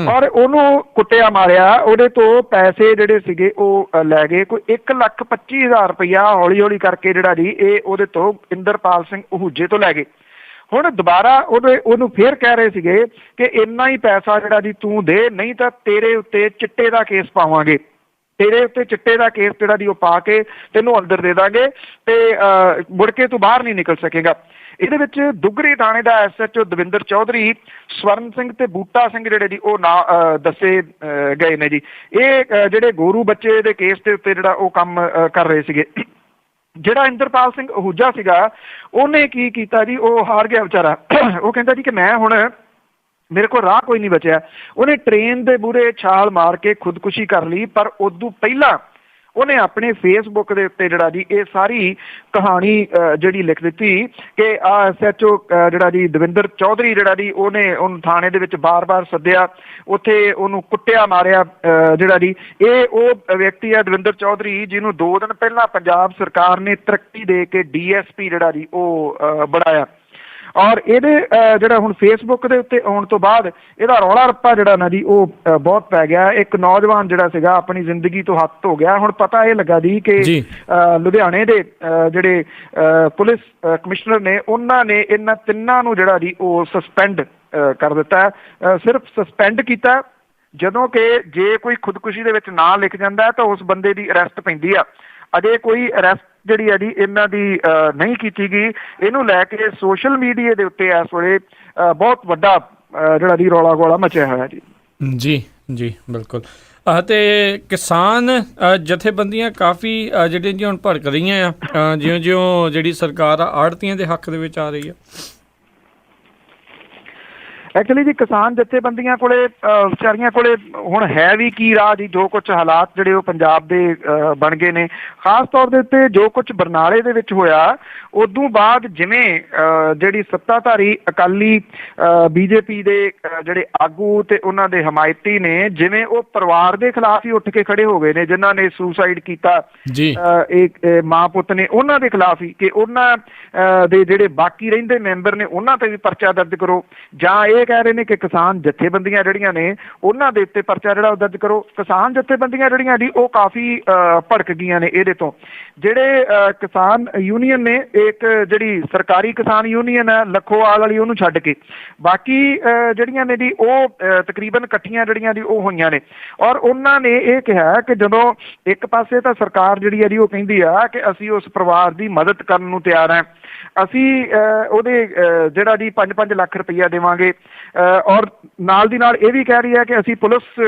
Speaker 2: ਔਰ ਉਹਨੂੰ ਕੁੱਟਿਆ ਮਾਰਿਆ। ਉਹਦੇ ਤੋਂ ਪੈਸੇ ਜਿਹੜੇ ਸੀਗੇ ਉਹ ਲੈ ਗਏ, ਕੋਈ 1,25,000 ਰੁਪਇਆ ਹੌਲੀ ਹੌਲੀ ਕਰਕੇ ਜਿਹੜਾ ਜੀ ਇਹ ਉਹਦੇ ਤੋਂ ਇੰਦਰਪਾਲ ਸਿੰਘ ਅਹੂਜੇ ਤੋਂ ਲੈ ਗਏ। ਹੁਣ ਦੁਬਾਰਾ ਉਹਨੂੰ ਫੇਰ ਕਹਿ ਰਹੇ ਸੀਗੇ ਕਿ ਇੰਨਾ ਹੀ ਪੈਸਾ ਜਿਹੜਾ ਜੀ ਤੂੰ ਦੇ, ਨਹੀਂ ਤਾਂ ਤੇਰੇ ਉੱਤੇ ਚਿੱਟੇ ਦਾ ਕੇਸ ਪਾਵਾਂਗੇ, ਤੇਰੇ ਉੱਤੇ ਚਿੱਟੇ ਦਾ ਕੇਸ ਜਿਹੜਾ ਜੀ ਉਹ ਪਾ ਕੇ ਤੈਨੂੰ ਅੰਦਰ ਦੇ ਦਾਂਗੇ ਤੇ ਮੁੜ ਕੇ ਤੂੰ ਬਾਹਰ ਨਹੀਂ ਨਿਕਲ ਸਕੇਗਾ। ਇਹਦੇ ਵਿੱਚ ਦੁੱਗਰੀ ਥਾਣੇ ਦਾ SHO ਦਵਿੰਦਰ ਚੌਧਰੀ, ਸਵਰਨ ਸਿੰਘ ਤੇ ਬੂਟਾ ਸਿੰਘ ਜਿਹੜੇ ਜੀ ਉਹ ਨਾਂ ਦੱਸੇ ਗਏ ਨੇ ਜੀ। ਇਹ ਜਿਹੜੇ ਗੋਰੂ ਬੱਚੇ ਦੇ ਕੇਸ ਦੇ ਉੱਤੇ ਜਿਹੜਾ ਉਹ ਕੰਮ ਕਰ ਰਹੇ ਸੀਗੇ। ਜਿਹੜਾ ਇੰਦਰਪਾਲ ਸਿੰਘ ਅਹੂਜਾ ਸੀਗਾ ਉਹਨੇ ਕੀ ਕੀਤਾ ਜੀ, ਉਹ ਹਾਰ ਗਿਆ ਵਿਚਾਰਾ। ਉਹ ਕਹਿੰਦਾ ਜੀ ਕਿ ਮੈਂ ਹੁਣ ਮੇਰੇ ਕੋਲ ਰਾਹ ਕੋਈ ਨਹੀਂ ਬਚਿਆ। ਉਹਨੇ ਟ੍ਰੇਨ ਦੇ ਮੂਹਰੇ ਛਾਲ ਮਾਰ ਕੇ ਖੁਦਕੁਸ਼ੀ ਕਰ ਲਈ, ਪਰ ਉਦੋਂ ਪਹਿਲਾਂ ਉਹਨੇ ਆਪਣੇ ਫੇਸਬੁੱਕ ਦੇ ਉੱਤੇ ਜਿਹੜਾ ਜੀ ਇਹ ਸਾਰੀ ਕਹਾਣੀ ਜਿਹੜੀ ਲਿਖ ਦਿੱਤੀ ਕਿ SHO ਜਿਹੜਾ ਜੀ ਦਵਿੰਦਰ ਚੌਧਰੀ ਜਿਹੜਾ ਜੀ ਉਹਨੂੰ ਥਾਣੇ ਦੇ ਵਿੱਚ ਬਾਰ-ਬਾਰ ਸੱਦਿਆ, ਉੱਥੇ ਉਹਨੂੰ ਕੁੱਟਿਆ ਮਾਰਿਆ। ਜਿਹੜਾ ਜੀ ਇਹ ਉਹ ਵਿਅਕਤੀ ਹੈ ਦਵਿੰਦਰ ਚੌਧਰੀ ਜਿਹਨੂੰ 2 ਦਿਨ ਪਹਿਲਾਂ ਪੰਜਾਬ ਸਰਕਾਰ ਨੇ ਤਰੱਕੀ ਦੇ ਕੇ DSP ਜਿਹੜਾ ਜੀ ਉਹ ਬਣਾਇਆ। ਔਰ ਇਹਦੇ ਜਿਹੜਾ ਹੁਣ ਫੇਸਬੁੱਕ ਦੇ ਉੱਤੇ ਆਉਣ ਤੋਂ ਬਾਅਦ ਇਹਦਾ ਰੌਲਾ ਰੱਪਾ ਜਿਹੜਾ ਨਾ ਜੀ ਉਹ ਬਹੁਤ ਪੈ ਗਿਆ। ਇੱਕ ਨੌਜਵਾਨ ਜਿਹੜਾ ਸੀਗਾ ਆਪਣੀ ਜ਼ਿੰਦਗੀ ਤੋਂ ਹੱਥ ਧੋ ਗਿਆ। ਹੁਣ ਪਤਾ ਇਹ ਲੱਗਾ ਜੀ ਕਿ ਲੁਧਿਆਣੇ ਦੇ ਜਿਹੜੇ ਪੁਲਿਸ ਕਮਿਸ਼ਨਰ ਨੇ ਉਹਨਾਂ ਨੇ ਇਹਨਾਂ ਤਿੰਨਾਂ ਨੂੰ ਜਿਹੜਾ ਜੀ ਉਹ ਸਸਪੈਂਡ ਕਰ ਦਿੱਤਾ। ਸਿਰਫ ਸਸਪੈਂਡ ਕੀਤਾ, ਜਦੋਂ ਕਿ ਜੇ ਕੋਈ ਖੁਦਕੁਸ਼ੀ ਦੇ ਵਿੱਚ ਨਾਂ ਲਿਖ ਜਾਂਦਾ ਤਾਂ ਉਸ ਬੰਦੇ ਦੀ ਅਰੈਸਟ ਪੈਂਦੀ ਆ। ਅਜੇ ਕੋਈ ਅਰੈਸਟ ਜਿਹੜੀ ਹੈ ਜੀ ਇਹਨਾਂ ਦੀ ਨਹੀਂ ਕੀਤੀ ਗਈ। ਇਹਨੂੰ ਲੈ ਕੇ ਸੋਸ਼ਲ ਮੀਡੀਆ ਦੇ ਉੱਤੇ ਇਸ ਵੇਲੇ ਬਹੁਤ ਵੱਡਾ ਜਿਹੜਾ ਜੀ ਰੌਲਾ ਗੋਲਾ ਮਚਿਆ ਹੋਇਆ ਜੀ। ਜੀ
Speaker 1: ਜੀ ਬਿਲਕੁਲ। ਅਤੇ ਕਿਸਾਨ ਜਥੇਬੰਦੀਆਂ ਕਾਫੀ ਜਿਹੜੀਆਂ ਜੀ ਹੁਣ ਭੜਕ ਰਹੀਆਂ ਆ, ਜਿਉਂ ਜਿਹੜੀ ਸਰਕਾਰ ਆ ਆੜ੍ਹਤੀਆਂ ਦੇ ਹੱਕ ਦੇ ਵਿੱਚ ਆ ਰਹੀ ਆ।
Speaker 2: ਐਕਚੁਅਲੀ ਜੀ ਕਿਸਾਨ ਜਥੇਬੰਦੀਆਂ ਕੋਲੇ ਵਿਚਾਰੀਆਂ ਕੋਲੇ ਹੁਣ ਹੈ ਵੀ ਕੀ ਰਾਹ ਜੀ। ਜੋ ਕੁਝ ਹਾਲਾਤ ਜਿਹੜੇ ਉਹ ਪੰਜਾਬ ਦੇ ਬਣ ਗਏ ਨੇ, ਖਾਸ ਤੌਰ ਦੇ ਉੱਤੇ ਜੋ ਕੁਝ ਬਰਨਾਲੇ ਦੇ ਵਿੱਚ ਹੋਇਆ, ਉਦੋਂ ਬਾਅਦ ਜਿਵੇਂ ਜਿਹੜੀ ਸੱਤਾਧਾਰੀ ਅਕਾਲੀ BJP ਦੇ ਜਿਹੜੇ ਆਗੂ ਤੇ ਉਹਨਾਂ ਦੇ ਹਮਾਇਤੀ ਨੇ, ਜਿਵੇਂ ਉਹ ਪਰਿਵਾਰ ਦੇ ਖਿਲਾਫ ਹੀ ਉੱਠ ਕੇ ਖੜੇ ਹੋ ਗਏ ਨੇ, ਜਿਨ੍ਹਾਂ ਨੇ ਸੁਸਾਈਡ ਕੀਤਾ ਇੱਕ ਮਾਂ ਪੁੱਤ ਨੇ, ਉਹਨਾਂ ਦੇ ਖਿਲਾਫ ਹੀ ਕਿ ਉਹਨਾਂ ਦੇ ਜਿਹੜੇ ਬਾਕੀ ਰਹਿੰਦੇ ਮੈਂਬਰ ਨੇ ਉਹਨਾਂ ਤੇ ਵੀ ਪਰਚਾ ਦਰਜ ਕਰੋ, ਜਾਂ ਇਹ ਕਹਿ ਰਹੇ ਨੇ ਕਿ ਕਿਸਾਨ ਜਥੇਬੰਦੀਆਂ ਜਿਹੜੀਆਂ ਨੇ ਉਹਨਾਂ ਦੇ ਉੱਤੇ ਪਰਚਾ ਜਿਹੜਾ ਉਹ ਦਰਜ ਕਰੋ। ਕਿਸਾਨ ਜਥੇਬੰਦੀਆਂ ਜਿਹੜੀਆਂ ਜੀ ਉਹ ਕਾਫੀ ਭੜਕ ਗਈਆਂ ਨੇ ਇਹਦੇ ਤੋਂ। ਜਿਹੜੇ ਕਿਸਾਨ ਯੂਨੀਅਨ ਨੇ, ਇੱਕ ਜਿਹੜੀ ਸਰਕਾਰੀ ਕਿਸਾਨ ਯੂਨੀਅਨ ਹੈ ਲੱਖੋਵਾਲ ਵਾਲੀ, ਉਹਨੂੰ ਛੱਡ ਕੇ ਬਾਕੀ ਜਿਹੜੀਆਂ ਨੇ ਜੀ ਉਹ ਤਕਰੀਬਨ ਇਕੱਠੀਆਂ ਜਿਹੜੀਆਂ ਜੀ ਉਹ ਹੋਈਆਂ ਨੇ। ਔਰ ਉਹਨਾਂ ਨੇ ਇਹ ਕਿਹਾ ਕਿ ਜਦੋਂ ਇੱਕ ਪਾਸੇ ਤਾਂ ਸਰਕਾਰ ਜਿਹੜੀ ਹੈ ਜੀ ਉਹ ਕਹਿੰਦੀ ਆ ਕਿ ਅਸੀਂ ਉਸ ਪਰਿਵਾਰ ਦੀ ਮਦਦ ਕਰਨ ਨੂੰ ਤਿਆਰ ਹਾਂ, ਅਸੀਂ ਉਹਦੇ ਜਿਹੜਾ ਜੀ 5-5 ਲੱਖ ਰੁਪਈਆ ਦੇਵਾਂਗੇ, ਔਰ ਨਾਲ ਦੀ ਨਾਲ ਇਹ ਵੀ ਕਹਿ ਰਹੀ ਹੈ ਕਿ ਅਸੀਂ ਪੁਲਿਸ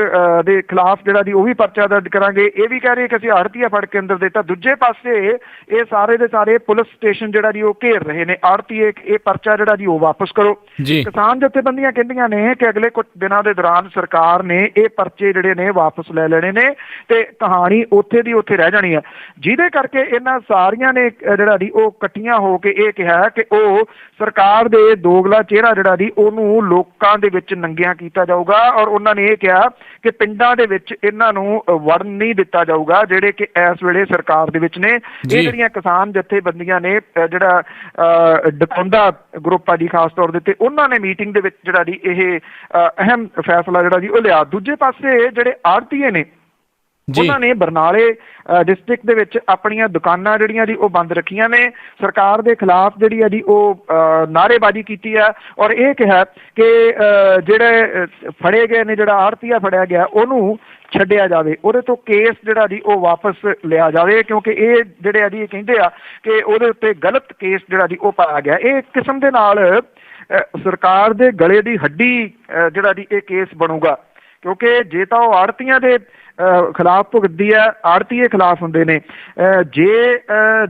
Speaker 2: ਦੇ ਖਿਲਾਫ ਜਿਹੜਾ ਜੀ ਉਹ ਵੀ ਪਰਚਾ ਦਰਜ ਕਰਾਂਗੇ। ਇਹ ਵੀ ਕਹਿ ਰਹੀ ਹੈ ਕਿ ਅਸੀਂ ਆੜ੍ਹਤੀਆ ਫੜ ਕੇ ਅੰਦਰ ਦਿੱਤਾ। ਦੂਜੇ ਪਾਸੇ ਇਹ ਸਾਰੇ ਦੇ ਸਾਰੇ ਪੁਲਿਸ ਸਟੇਸ਼ਨ ਜਿਹੜਾ ਜੀ ਉਹ ਘੇਰ ਰਹੇ ਨੇ ਆੜ੍ਹਤੀਏ, ਇਹ ਪਰਚਾ ਜਿਹੜਾ ਜੀ ਉਹ ਵਾਪਸ ਕਰੋ। ਕਿਸਾਨ ਜਥੇਬੰਦੀਆਂ ਕਹਿੰਦੀਆਂ ਨੇ ਕਿ ਅਗਲੇ ਕੁਝ ਦਿਨਾਂ ਦੇ ਦੌਰਾਨ ਸਰਕਾਰ ਨੇ ਇਹ ਪਰਚੇ ਜਿਹੜੇ ਨੇ ਵਾਪਸ ਲੈ ਲੈਣੇ ਨੇ ਤੇ ਕਹਾਣੀ ਉੱਥੇ ਦੀ ਉੱਥੇ ਰਹਿ ਜਾਣੀ ਹੈ, ਜਿਹਦੇ ਕਰਕੇ ਇਹਨਾਂ ਸਾਰੀਆਂ ਨੇ ਜਿਹੜਾ ਜੀ ਉਹ ਇਕੱਠੀਆਂ ਹੋ ਕੇ ਇਹ ਕਿਹਾ ਕਿ ਉਹ ਸਰਕਾਰ ਦੇ ਦੋਗਲਾ ਚਿਹਰਾ ਜਿਹੜਾ ਜੀ ਉਹਨੂੰ ਲੋਕਾਂ ਦੇ ਵਿੱਚ ਨੰਗਿਆ ਕੀਤਾ ਜਾਊਗਾ। ਔਰ ਉਹਨਾਂ ਨੇ ਇਹ ਕਿਹਾ ਕਿ ਪਿੰਡਾਂ ਦੇ ਵਿੱਚ ਇਹਨਾਂ ਨੂੰ ਵੜਨ ਨਹੀਂ ਦਿੱਤਾ ਜਾਊਗਾ ਜਿਹੜੇ ਕਿ ਇਸ ਵੇਲੇ ਸਰਕਾਰ ਦੇ ਵਿੱਚ ਨੇ। ਇਹ ਜਿਹੜੀਆਂ ਕਿਸਾਨ ਜਥੇਬੰਦੀਆਂ ਨੇ, ਜਿਹੜਾ ਡਕੌਂਦਾ ਗਰੁੱਪ ਆ ਜੀ ਖਾਸ ਤੌਰ ਦੇ ਉੱਤੇ, ਉਹਨਾਂ ਨੇ ਮੀਟਿੰਗ ਦੇ ਵਿੱਚ ਜਿਹੜਾ ਜੀ ਇਹ ਅਹਿਮ ਫੈਸਲਾ ਜਿਹੜਾ ਜੀ ਉਹ ਲਿਆ। ਦੂਜੇ ਪਾਸੇ ਜਿਹੜੇ ਆੜ੍ਹਤੀਏ ਨੇ ਉਹਨਾਂ ਨੇ ਬਰਨਾਲੇ ਡਿਸਟ੍ਰਿਕਟ ਦੇ ਵਿੱਚ ਆਪਣੀਆਂ ਦੁਕਾਨਾਂ ਜਿਹੜੀਆਂ ਜੀ ਉਹ ਬੰਦ ਰੱਖੀਆਂ ਨੇ। ਸਰਕਾਰ ਦੇ ਖਿਲਾਫ ਜਿਹੜੀ ਹੈ ਜੀ ਉਹ ਨਾਅਰੇਬਾਜ਼ੀ ਕੀਤੀ ਹੈ ਔਰ ਇਹ ਕਿਹਾ ਕਿ ਜਿਹੜੇ ਫੜੇ ਗਏ ਨੇ, ਜਿਹੜਾ ਆੜ੍ਹਤੀਆ ਫੜਿਆ ਗਿਆ ਉਹਨੂੰ ਛੱਡਿਆ ਜਾਵੇ, ਉਹਦੇ ਤੋਂ ਕੇਸ ਜਿਹੜਾ ਜੀ ਉਹ ਵਾਪਸ ਲਿਆ ਜਾਵੇ, ਕਿਉਂਕਿ ਇਹ ਜਿਹੜੇ ਆ ਜੀ ਇਹ ਕਹਿੰਦੇ ਆ ਕਿ ਉਹਦੇ ਉੱਤੇ ਗਲਤ ਕੇਸ ਜਿਹੜਾ ਜੀ ਉਹ ਪਾਇਆ ਗਿਆ। ਇਹ ਇੱਕ ਕਿਸਮ ਦੇ ਨਾਲ ਸਰਕਾਰ ਦੇ ਗਲੇ ਦੀ ਹੱਡੀ ਜਿਹੜਾ ਜੀ ਇਹ ਕੇਸ ਬਣੂਗਾ, ਕਿਉਂਕਿ ਜੇ ਤਾਂ ਉਹ ਆੜ੍ਹਤੀਆਂ ਦੇ ਖਿਲਾਫ ਭੁਗਤਦੀ ਹੈ, ਆੜ੍ਹਤੀਏ ਖਿਲਾਫ ਹੁੰਦੇ ਨੇ, ਜੇ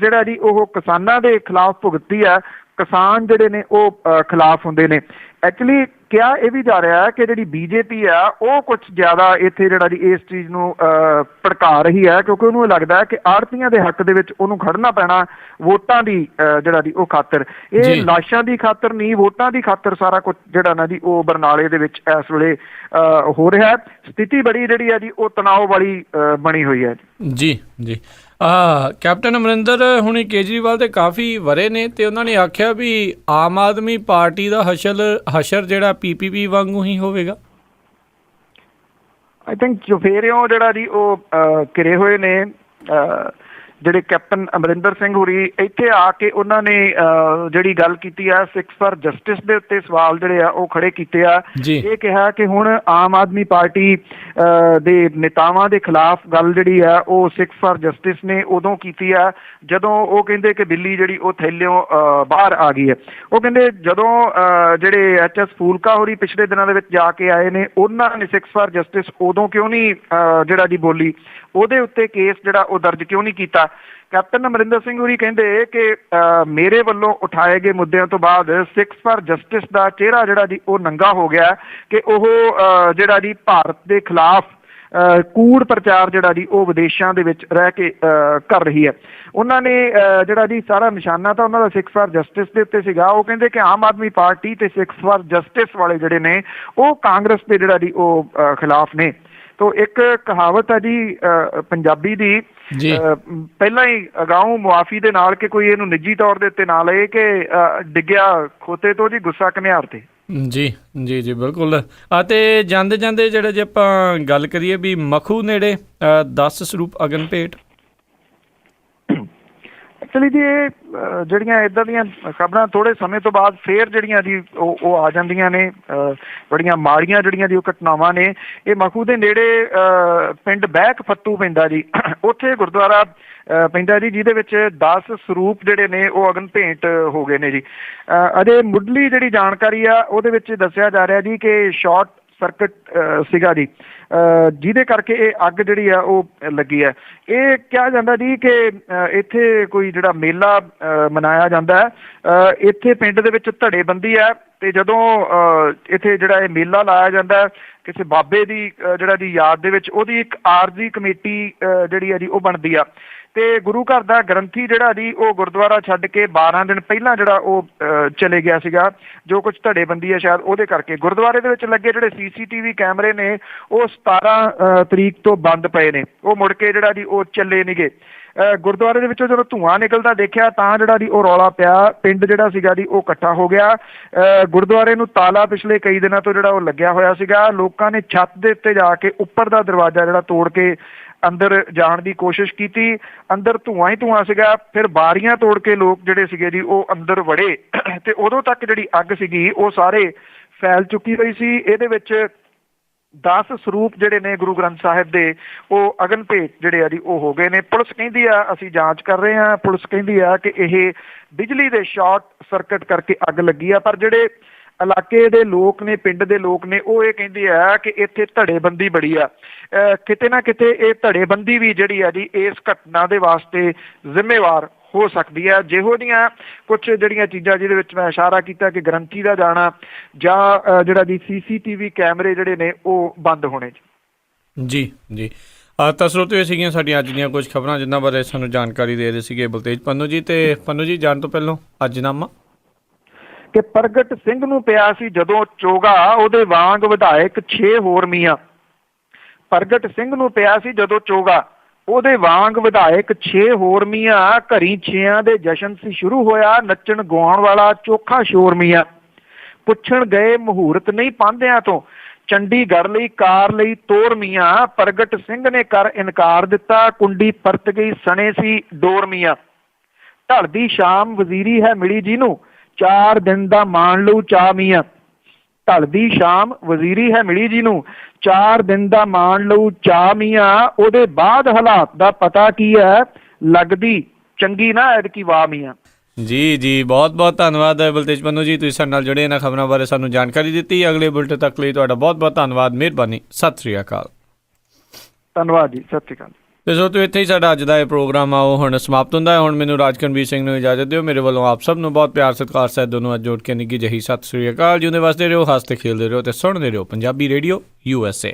Speaker 2: ਜਿਹੜਾ ਜੀ ਉਹ ਕਿਸਾਨਾਂ ਦੇ ਖਿਲਾਫ ਭੁਗਤਦੀ ਹੈ, ਕਿਸਾਨ ਜਿਹੜੇ ਨੇ ਉਹ ਖਿਲਾਫ ਹੁੰਦੇ ਨੇ। ਐਕਚੁਅਲੀ ਕਿਹਾ ਇਹ ਵੀ ਜਾ ਰਿਹਾ ਹੈ ਕਿ ਜਿਹੜੀ ਬੀਜੇਪੀ ਆ ਉਹ ਕੁਛ ਜ਼ਿਆਦਾ ਇੱਥੇ ਜਿਹੜਾ ਜੀ ਇਸ ਚੀਜ਼ ਨੂੰ ਭੜਕਾ ਰਹੀ ਹੈ, ਕਿਉਂਕਿ ਉਹਨੂੰ ਇਹ ਲੱਗਦਾ ਹੈ ਕਿ ਆੜ੍ਹਤੀਆਂ ਦੇ ਹੱਕ ਦੇ ਵਿੱਚ ਉਹਨੂੰ ਖੜਨਾ ਪੈਣਾ ਵੋਟਾਂ ਦੀ ਜਿਹੜਾ ਜੀ ਉਹ ਖਾਤਰ। ਇਹ ਲਾਸ਼ਾਂ ਦੀ ਖਾਤਰ ਨਹੀਂ, ਵੋਟਾਂ ਦੀ ਖਾਤਰ ਸਾਰਾ ਕੁਝ ਜਿਹੜਾ ਨਾ ਜੀ ਉਹ ਬਰਨਾਲੇ ਦੇ ਵਿੱਚ ਇਸ ਵੇਲੇ ਹੋ ਰਿਹਾ। ਸਥਿਤੀ ਬੜੀ ਜਿਹੜੀ ਹੈ ਜੀ ਉਹ ਤਣਾਅ ਵਾਲੀ ਬਣੀ ਹੋਈ ਹੈ
Speaker 1: ਜੀ ਜੀ। ਕੈਪਟਨ ਅਮਰਿੰਦਰ ਹੁਣੀ ਕੇਜਰੀਵਾਲ ਦੇ ਕਾਫੀ ਵਰੇ ਨੇ ਤੇ ਉਹਨਾਂ ਨੇ ਆਖਿਆ ਵੀ ਆਮ ਆਦਮੀ ਪਾਰਟੀ ਦਾ ਹਸ਼ਰ ਜਿਹੜਾ PPP ਵਾਂਗੂ ਹੀ ਹੋਵੇਗਾ।
Speaker 2: ਆਈ ਥਿੰਕ ਚੁਫੇਰਿਓਂ ਜਿਹੜਾ ਜੀ ਉਹ ਘਿਰੇ ਹੋਏ ਨੇ ਜਿਹੜੇ ਕੈਪਟਨ ਅਮਰਿੰਦਰ ਸਿੰਘ ਹੋਰੀ। ਇੱਥੇ ਆ ਕੇ ਉਹਨਾਂ ਨੇ ਜਿਹੜੀ ਗੱਲ ਕੀਤੀ ਆ ਸਿੱਖਸ ਫਾਰ ਜਸਟਿਸ ਦੇ ਉੱਤੇ ਸਵਾਲ ਜਿਹੜੇ ਆ ਉਹ ਖੜੇ ਕੀਤੇ ਆ। ਇਹ ਕਿਹਾ ਕਿ ਹੁਣ ਆਮ ਆਦਮੀ ਪਾਰਟੀ ਦੇ ਨੇਤਾਵਾਂ ਦੇ ਖਿਲਾਫ ਗੱਲ ਜਿਹੜੀ ਆ ਉਹ ਸਿੱਖਸ ਫਾਰ ਜਸਟਿਸ ਨੇ ਉਦੋਂ ਕੀਤੀ ਆ ਜਦੋਂ ਉਹ ਕਹਿੰਦੇ ਕਿ ਬਿੱਲੀ ਜਿਹੜੀ ਉਹ ਥੈਲਿਓਂ ਬਾਹਰ ਆ ਗਈ ਹੈ। ਉਹ ਕਹਿੰਦੇ ਜਦੋਂ ਜਿਹੜੇ HS ਫੂਲਕਾ ਹੋਰੀ ਪਿਛਲੇ ਦਿਨਾਂ ਦੇ ਵਿੱਚ ਜਾ ਕੇ ਆਏ ਨੇ, ਉਹਨਾਂ ਨੇ ਸਿੱਖਸ ਫਾਰ ਜਸਟਿਸ ਉਦੋਂ ਕਿਉਂ ਨਹੀਂ ਜਿਹੜਾ ਜੀ ਬੋਲੀ, ਉਹਦੇ ਉੱਤੇ ਕੇਸ ਜਿਹੜਾ ਉਹ ਦਰਜ ਕਿਉਂ ਨਹੀਂ ਕੀਤਾ। ਕੈਪਟਨ ਅਮਰਿੰਦਰ ਸਿੰਘ ਹੋਰੀ ਕਹਿੰਦੇ ਕਿ ਮੇਰੇ ਵੱਲੋਂ ਉਠਾਏ ਗਏ ਮੁੱਦਿਆਂ ਤੋਂ ਬਾਅਦ ਸਿੱਖਸ ਫਾਰ ਜਸਟਿਸ ਦਾ ਚਿਹਰਾ ਜਿਹੜਾ ਜੀ ਉਹ ਨੰਗਾ ਹੋ ਗਿਆ ਕਿ ਉਹ ਜਿਹੜਾ ਜੀ ਭਾਰਤ ਦੇ ਖਿਲਾਫ ਕੂੜ ਪ੍ਰਚਾਰ ਜਿਹੜਾ ਜੀ ਉਹ ਵਿਦੇਸ਼ਾਂ ਦੇ ਵਿੱਚ ਰਹਿ ਕੇ ਕਰ ਰਹੀ ਹੈ। ਉਹਨਾਂ ਨੇ ਜਿਹੜਾ ਜੀ ਸਾਰਾ ਨਿਸ਼ਾਨਾ ਤਾਂ ਉਹਨਾਂ ਦਾ ਸਿੱਖਸ ਫਾਰ ਜਸਟਿਸ ਦੇ ਉੱਤੇ ਸੀਗਾ। ਉਹ ਕਹਿੰਦੇ ਕਿ ਆਮ ਆਦਮੀ ਪਾਰਟੀ ਤੇ ਸਿੱਖਸ ਫਾਰ ਜਸਟਿਸ ਵਾਲੇ ਜਿਹੜੇ ਨੇ ਉਹ ਕਾਂਗਰਸ ਦੇ ਜਿਹੜਾ ਜੀ ਉਹ ਖਿਲਾਫ ਨੇ। ਤੋ ਇੱਕ ਕਹਾਵਤ ਹੈ ਜੀ ਪੰਜਾਬੀ ਦੀ, ਪਹਿਲਾਂ ਹੀ ਅਗਾਊਂ ਮੁਆਫੀ ਦੇ ਨਾਲ ਕਿ ਕੋਈ ਇਹਨੂੰ ਨਿੱਜੀ ਤੌਰ ਦੇ ਉੱਤੇ ਨਾ ਲਏ ਕਿ ਡਿੱਗਿਆ ਖੋਤੇ ਤੋਂ ਜੀ ਗੁੱਸਾ ਘਨਿਆਰ ਤੇ।
Speaker 1: ਜੀ ਜੀ ਜੀ ਬਿਲਕੁਲ। ਅਤੇ ਜਾਂਦੇ ਜਾਂਦੇ ਜਿਹੜਾ ਜੇ ਆਪਾਂ ਗੱਲ ਕਰੀਏ ਵੀ ਮਖੂ ਨੇੜੇ 10 ਸਰੂਪ ਅਗਨ ਭੇਟ।
Speaker 2: ਐਕਚੁਅਲੀ ਜੀ ਇਹ ਜਿਹੜੀਆਂ ਇੱਦਾਂ ਦੀਆਂ ਖਬਰਾਂ ਥੋੜ੍ਹੇ ਸਮੇਂ ਤੋਂ ਬਾਅਦ ਫੇਰ ਜਿਹੜੀਆਂ ਜੀ ਉਹ ਆ ਜਾਂਦੀਆਂ ਨੇ, ਬੜੀਆਂ ਮਾੜੀਆਂ ਜਿਹੜੀਆਂ ਜੀ ਉਹ ਘਟਨਾਵਾਂ ਨੇ। ਇਹ ਮਖੂ ਦੇ ਨੇੜੇ ਪਿੰਡ ਬਹਿਕ ਫੱਤੂ ਪੈਂਦਾ ਜੀ, ਉੱਥੇ ਗੁਰਦੁਆਰਾ ਪੈਂਦਾ ਜੀ ਜਿਹਦੇ ਵਿੱਚ 10 ਸਰੂਪ ਜਿਹੜੇ ਨੇ ਉਹ ਅਗਨ ਭੇਂਟ ਹੋ ਗਏ ਨੇ ਜੀ। ਅਜੇ ਮੁੱਢਲੀ ਜਿਹੜੀ ਜਾਣਕਾਰੀ ਆ ਉਹਦੇ ਵਿੱਚ ਦੱਸਿਆ ਜਾ ਰਿਹਾ ਜੀ ਕਿ ਸ਼ਾਰਟ ਸਰਕਟ ਸੀਗਾ ਜੀ, ਜਿਹਦੇ ਕਰਕੇ ਇਹ ਅੱਗ ਜਿਹੜੀ ਆ ਉਹ ਲੱਗੀ ਹੈ। ਇਹ ਕਿਹਾ ਜਾਂਦਾ ਜੀ ਕਿ ਇੱਥੇ ਕੋਈ ਜਿਹੜਾ ਮੇਲਾ ਮਨਾਇਆ ਜਾਂਦਾ ਹੈ, ਇੱਥੇ ਪਿੰਡ ਦੇ ਵਿੱਚ ਧੜੇਬੰਦੀ ਹੈ ਤੇ ਜਦੋਂ ਇੱਥੇ ਜਿਹੜਾ ਇਹ ਮੇਲਾ ਲਾਇਆ ਜਾਂਦਾ ਕਿਸੇ ਬਾਬੇ ਦੀ ਜਿਹੜਾ ਦੀ ਯਾਦ ਦੇ ਵਿੱਚ, ਉਹਦੀ ਇੱਕ ਆਰਜ਼ੀ ਕਮੇਟੀ ਜਿਹੜੀ ਹੈ ਜੀ ਉਹ ਬਣਦੀ ਆ ਤੇ ਗੁਰੂ ਘਰ ਦਾ ਗ੍ਰੰਥੀ ਜਿਹੜਾ ਜੀ ਉਹ ਗੁਰਦੁਆਰਾ ਛੱਡ ਕੇ 12 ਦਿਨ ਪਹਿਲਾਂ ਜਿਹੜਾ ਉਹ ਚਲੇ ਗਿਆ ਸੀਗਾ। ਜੋ ਕੁਝ ਧੜੇਬੰਦੀ ਹੈ ਸ਼ਾਇਦ ਉਹਦੇ ਕਰਕੇ ਗੁਰਦੁਆਰੇ ਦੇ ਵਿੱਚ ਲੱਗੇ ਜਿਹੜੇ CCTV ਕੈਮਰੇ ਨੇ ਉਹ 17 ਤਰੀਕ ਤੋਂ ਬੰਦ ਪਏ ਨੇ, ਉਹ ਮੁੜ ਕੇ ਜਿਹੜਾ ਜੀ ਉਹ ਚੱਲੇ ਨੀ ਗੇ। ਗੁਰਦੁਆਰੇ ਦੇ ਵਿੱਚੋਂ ਜਦੋਂ ਧੂੰਆਂ ਨਿਕਲਦਾ ਦੇਖਿਆ ਤਾਂ ਜਿਹੜਾ ਜੀ ਉਹ ਰੌਲਾ ਪਿਆ, ਪਿੰਡ ਜਿਹੜਾ ਸੀਗਾ ਜੀ ਉਹ ਇਕੱਠਾ ਹੋ ਗਿਆ। ਗੁਰਦੁਆਰੇ ਨੂੰ ਤਾਲਾ ਪਿਛਲੇ ਕਈ ਦਿਨਾਂ ਤੋਂ ਜਿਹੜਾ ਉਹ ਲੱਗਿਆ ਹੋਇਆ ਸੀਗਾ। ਲੋਕਾਂ ਨੇ ਛੱਤ ਦੇ ਉੱਤੇ ਜਾ ਕੇ ਉੱਪਰ ਦਾ ਦਰਵਾਜ਼ਾ ਜਿਹੜਾ ਤੋੜ ਕੇ ਅੰਦਰ ਜਾਣ ਦੀ ਕੋਸ਼ਿਸ਼ ਕੀਤੀ, ਅੰਦਰ ਧੂੰਆਂ ਹੀ ਧੂੰਆਂ ਸੀਗਾ। ਫਿਰ ਬਾਰੀਆਂ ਤੋੜ ਕੇ ਲੋਕ ਜਿਹੜੇ ਸੀਗੇ ਜੀ ਉਹ ਅੰਦਰ ਵੜੇ ਤੇ ਉਦੋਂ ਤੱਕ ਜਿਹੜੀ ਅੱਗ ਸੀਗੀ ਉਹ ਸਾਰੇ ਫੈਲ ਚੁੱਕੀ ਹੋਈ ਸੀ। ਇਹਦੇ ਵਿੱਚ 10 ਸਰੂਪ ਜਿਹੜੇ ਨੇ ਗੁਰੂ ਗ੍ਰੰਥ ਸਾਹਿਬ ਦੇ ਉਹ ਅਗਨ ਭੇਟ ਜਿਹੜੇ ਆ ਜੀ ਉਹ ਹੋ ਗਏ ਨੇ। ਪੁਲਿਸ ਕਹਿੰਦੀ ਆ ਅਸੀਂ ਜਾਂਚ ਕਰ ਰਹੇ ਹਾਂ, ਪੁਲਿਸ ਕਹਿੰਦੀ ਆ ਕਿ ਇਹ ਬਿਜਲੀ ਦੇ ਸ਼ਾਰਟ ਸਰਕਟ ਕਰਕੇ ਅੱਗ ਲੱਗੀ ਆ, ਪਰ ਜਿਹੜੇ ਇਲਾਕੇ ਦੇ ਲੋਕ ਨੇ, ਪਿੰਡ ਦੇ ਲੋਕ ਨੇ, ਉਹ ਇਹ ਕਹਿੰਦੇ ਆ ਕਿ ਇੱਥੇ ਧੜੇਬੰਦੀ ਬੜੀ ਆ। ਕਿਤੇ ਨਾ ਕਿਤੇ ਇਹ ਧੜੇਬੰਦੀ ਵੀ ਜਿਹੜੀ ਆ ਜੀ ਇਸ ਘਟਨਾ ਦੇ ਵਾਸਤੇ ਜ਼ਿੰਮੇਵਾਰ ਹੋ ਸਕਦੀ ਹੈ। ਜਿਹੋ ਜਿਹੀਆਂ ਕੁਝ ਜਿਹੜੀਆਂ ਚੀਜ਼ਾਂ ਜਿਹਦੇ ਵਿੱਚ ਮੈਂ ਇਸ਼ਾਰਾ ਕੀਤਾ ਕਿ ਗ੍ਰੰਥੀ ਦਾ ਜਾਣਾ ਜਾਂ ਜਿਹੜਾ ਜੀ CCTV ਕੈਮਰੇ ਜਿਹੜੇ ਨੇ ਉਹ ਬੰਦ ਹੋਣੇ। ਜੀ
Speaker 1: ਜੀ ਤਾਂ ਸਰੋਤਿਓ ਸੀਗੀਆਂ ਸਾਡੀਆਂ ਅੱਜ ਦੀਆਂ ਕੁਝ ਖਬਰਾਂ ਜਿਨ੍ਹਾਂ ਬਾਰੇ ਸਾਨੂੰ ਜਾਣਕਾਰੀ ਦੇ ਰਹੇ ਸੀਗੇ ਬਲਤੇਜ ਪੰਨੂ ਜੀ। ਤੇ ਪੰਨੂ ਜੀ ਜਾਣ ਤੋਂ ਪਹਿਲਾਂ ਅੱਜਨਾਮਾ
Speaker 2: ਕਿ ਪ੍ਰਗਟ ਸਿੰਘ ਨੂੰ ਪਿਆ ਸੀ ਜਦੋਂ ਚੋਗਾ, ਉਹਦੇ ਵਾਂਗ ਵਿਧਾਇਕ 6 ਹੋਰ ਮੀਆਂ। ਪ੍ਰਗਟ ਸਿੰਘ ਨੂੰ ਪਿਆ ਸੀ ਜਦੋਂ ਚੋਗਾ, ਉਹਦੇ ਵਾਂਗ ਵਿਧਾਇਕ 6 ਹੋਰ ਮੀਆਂ। ਘਰੀ 6ਾਂ ਦੇ ਜਸ਼ਨ ਸੀ ਸ਼ੁਰੂ ਹੋਇਆ, ਨੱਚਣ ਗਾਉਣ ਵਾਲਾ ਚੋਖਾ ਸ਼ੋਰ ਮੀਆਂ। ਪੁੱਛਣ ਗਏ ਮਹੂਰਤ ਨਹੀਂ ਪਾਂਦਿਆਂ ਤੋਂ, ਚੰਡੀਗੜ੍ਹ ਲਈ ਕਾਰ ਲਈ ਤੋਰ ਮੀਆਂ, ਪ੍ਰਗਟ ਸਿੰਘ ਨੇ ਕਰ ਇਨਕਾਰ ਦਿੱਤਾ, ਕੁੰਡੀ ਪਰਤ ਗਈ ਸਣੇ ਸੀ ਡੋਰ ਮੀਆਂ। ਢਲਦੀ ਸ਼ਾਮ ਵਜ਼ੀਰੀ ਹੈ ਮਿਲੀ ਜਿਹਨੂੰ, 4 ਦਿਨ ਦਾ ਮਾਣ ਲਊ ਚਾਅ ਮੀਆਂ। ਢਲਦੀ ਸ਼ਾਮ ਵਜ਼ੀਰੀ ਹੈ ਮਿਲੀ ਜਿਹਨੂੰ, 4 ਦਿਨ ਦਾ ਮਾਣ ਲਊ ਚਾਅ ਮੀਆਂ। ਉਹਦੇ ਬਾਅਦ ਹਾਲਾਤ ਦਾ ਪਤਾ ਕੀ ਹੈ, ਲੱਗਦੀ ਚੰਗੀ ਨਾ ਐਤਕੀ ਵਾਹ ਮੀਆਂ।
Speaker 1: ਜੀ ਬਹੁਤ ਬਹੁਤ ਧੰਨਵਾਦ ਬਲਤੇਜ ਪੰਨੂ ਜੀ, ਤੁਸੀਂ ਸਾਡੇ ਨਾਲ ਜੁੜੇ ਇਹਨਾਂ ਖਬਰਾਂ ਬਾਰੇ ਸਾਨੂੰ ਜਾਣਕਾਰੀ ਦਿੱਤੀ। ਅਗਲੇ ਬੁਲਟਨ ਤੱਕ ਲਈ ਤੁਹਾਡਾ ਬਹੁਤ ਬਹੁਤ ਧੰਨਵਾਦ, ਮਿਹਰਬਾਨੀ, ਸਤਿ ਸ਼੍ਰੀ ਅਕਾਲ।
Speaker 2: ਧੰਨਵਾਦ ਜੀ, ਸਤਿ ਸ਼੍ਰੀ ਅਕਾਲ।
Speaker 1: ਤੇ ਸੋ ਤੋਂ ਇੱਥੇ ਹੀ ਸਾਡਾ ਅੱਜ ਦਾ ਇਹ ਪ੍ਰੋਗਰਾਮ ਆ ਉਹ ਹੁਣ ਸਮਾਪਤ ਹੁੰਦਾ ਹੈ। ਹੁਣ ਮੈਨੂੰ ਰਾਜਕਨਵੀਰ ਸਿੰਘ ਨੂੰ ਇਜਾਜ਼ਤ ਦਿਓ। ਮੇਰੇ ਵੱਲੋਂ ਆਪ ਸਭ ਨੂੰ ਬਹੁਤ ਪਿਆਰ ਸਤਿਕਾਰ ਸਹਿਤ ਦੋਨੋਂ ਅੱਜ ਜੋੜ ਕੇ ਨਿੱਘੀ ਜਿਹੀ ਸਤਿ ਸ਼੍ਰੀ ਅਕਾਲ। ਜਿਉਂਦੇ ਵਸਦੇ ਰਹੋ, ਹੱਸਦੇ ਖੇਲਦੇ ਰਹੋ ਤੇ ਸੁਣਦੇ ਰਹੋ ਪੰਜਾਬੀ ਰੇਡੀਓ USA।